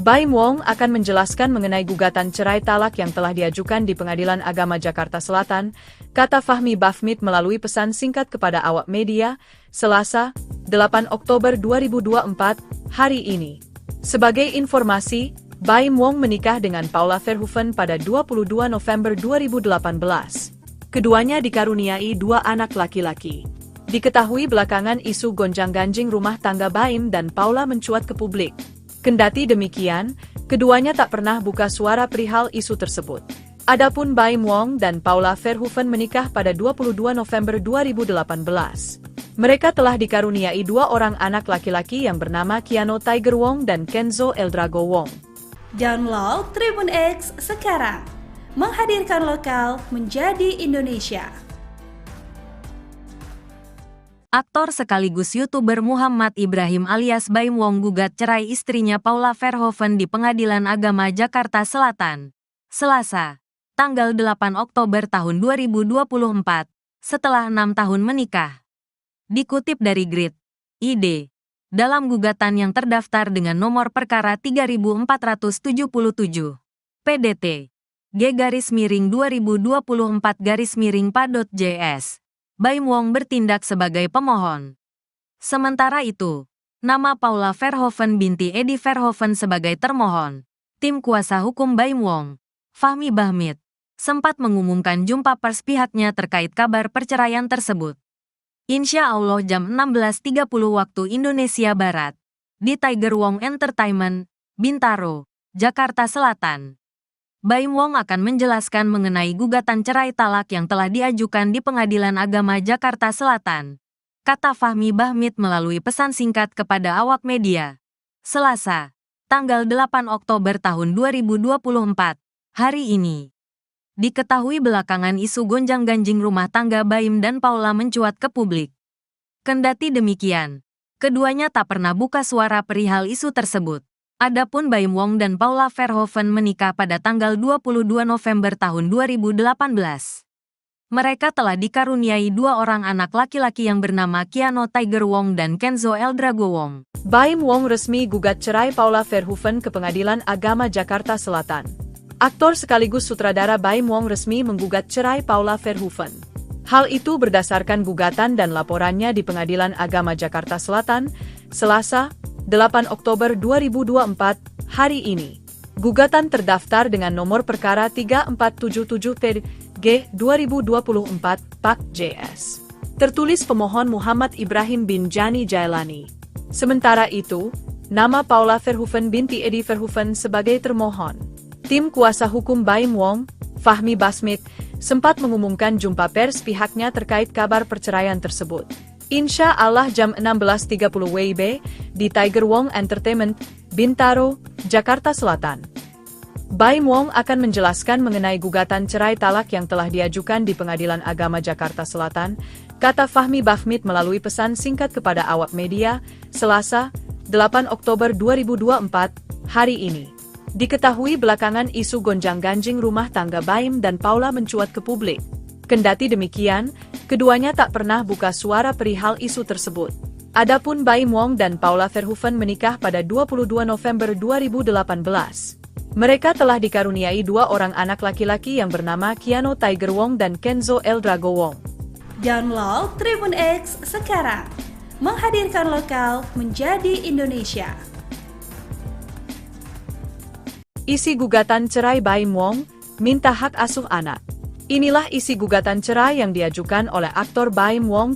Baim Wong akan menjelaskan mengenai gugatan cerai talak yang telah diajukan di Pengadilan Agama Jakarta Selatan, kata Fahmi Basmit melalui pesan singkat kepada awak media, Selasa, 8 Oktober 2024, hari ini. Sebagai informasi, Baim Wong menikah dengan Paula Verhoeven pada 22 November 2018. Keduanya dikaruniai 2 anak laki-laki. Diketahui belakangan isu gonjang-ganjing rumah tangga Baim dan Paula mencuat ke publik. Kendati demikian, keduanya tak pernah buka suara perihal isu tersebut. Adapun Baim Wong dan Paula Verhoeven menikah pada 22 November 2018. Mereka telah dikaruniai 2 orang anak laki-laki yang bernama Keanu Tiger Wong dan Kenzo El Drago Wong. Download Tribun X sekarang. Menghadirkan lokal menjadi Indonesia. Aktor sekaligus YouTuber Muhammad Ibrahim alias Baim Wong gugat cerai istrinya Paula Verhoeven di Pengadilan Agama Jakarta Selatan, Selasa, tanggal 8 Oktober tahun 2024, setelah 6 tahun menikah. Dikutip dari Grid.id, dalam gugatan yang terdaftar dengan nomor perkara 3477, PDT, G_2024_PA.JS. Baim Wong bertindak sebagai pemohon. Sementara itu, nama Paula Verhoeven binti Edi Verhoeven sebagai termohon. Tim kuasa hukum Baim Wong, Fahmi Bahmit, sempat mengumumkan jumpa pers pihaknya terkait kabar perceraian tersebut. Insya Allah jam 16.30 waktu Indonesia Barat, di Tiger Wong Entertainment, Bintaro, Jakarta Selatan. Baim Wong akan menjelaskan mengenai gugatan cerai talak yang telah diajukan di Pengadilan Agama Jakarta Selatan, kata Fahmi Bahmit melalui pesan singkat kepada awak media. Selasa, tanggal 8 Oktober tahun 2024, hari ini. Diketahui belakangan isu gonjang-ganjing rumah tangga Baim dan Paula mencuat ke publik. Kendati demikian, keduanya tak pernah buka suara perihal isu tersebut. Adapun Baim Wong dan Paula Verhoeven menikah pada tanggal 22 November tahun 2018. Mereka telah dikaruniai 2 orang anak laki-laki yang bernama Keanu Tiger Wong dan Kenzo Eldrago Wong. Baim Wong resmi gugat cerai Paula Verhoeven ke Pengadilan Agama Jakarta Selatan. Aktor sekaligus sutradara Baim Wong resmi menggugat cerai Paula Verhoeven. Hal itu berdasarkan gugatan dan laporannya di Pengadilan Agama Jakarta Selatan, Selasa, 8 Oktober 2024, hari ini. Gugatan terdaftar dengan nomor perkara 3477/G 2024 Pak JS. Tertulis pemohon Muhammad Ibrahim Binjani Jailani. Sementara itu, nama Paula Verhoeven binti Edi Verhoeven sebagai termohon. Tim kuasa hukum Baim Wong, Fahmi Bahmit, sempat mengumumkan jumpa pers pihaknya terkait kabar perceraian tersebut. Insya Allah jam 16.30 WIB di Tiger Wong Entertainment, Bintaro, Jakarta Selatan. Baim Wong akan menjelaskan mengenai gugatan cerai talak yang telah diajukan di Pengadilan Agama Jakarta Selatan, kata Fahmi Bahmit melalui pesan singkat kepada awak media, Selasa, 8 Oktober 2024, hari ini. Diketahui belakangan isu gonjang-ganjing rumah tangga Baim dan Paula mencuat ke publik. Kendati demikian, keduanya tak pernah buka suara perihal isu tersebut. Adapun Baim Wong dan Paula Verhoeven menikah pada 22 November 2018. Mereka telah dikaruniai 2 orang anak laki-laki yang bernama Keanu Tiger Wong dan Kenzo Eldrago Wong. Download Tribun X sekarang. Menghadirkan lokal menjadi Indonesia. Isi gugatan cerai Baim Wong, minta hak asuh anak. Inilah isi gugatan cerai yang diajukan oleh aktor Baim Wong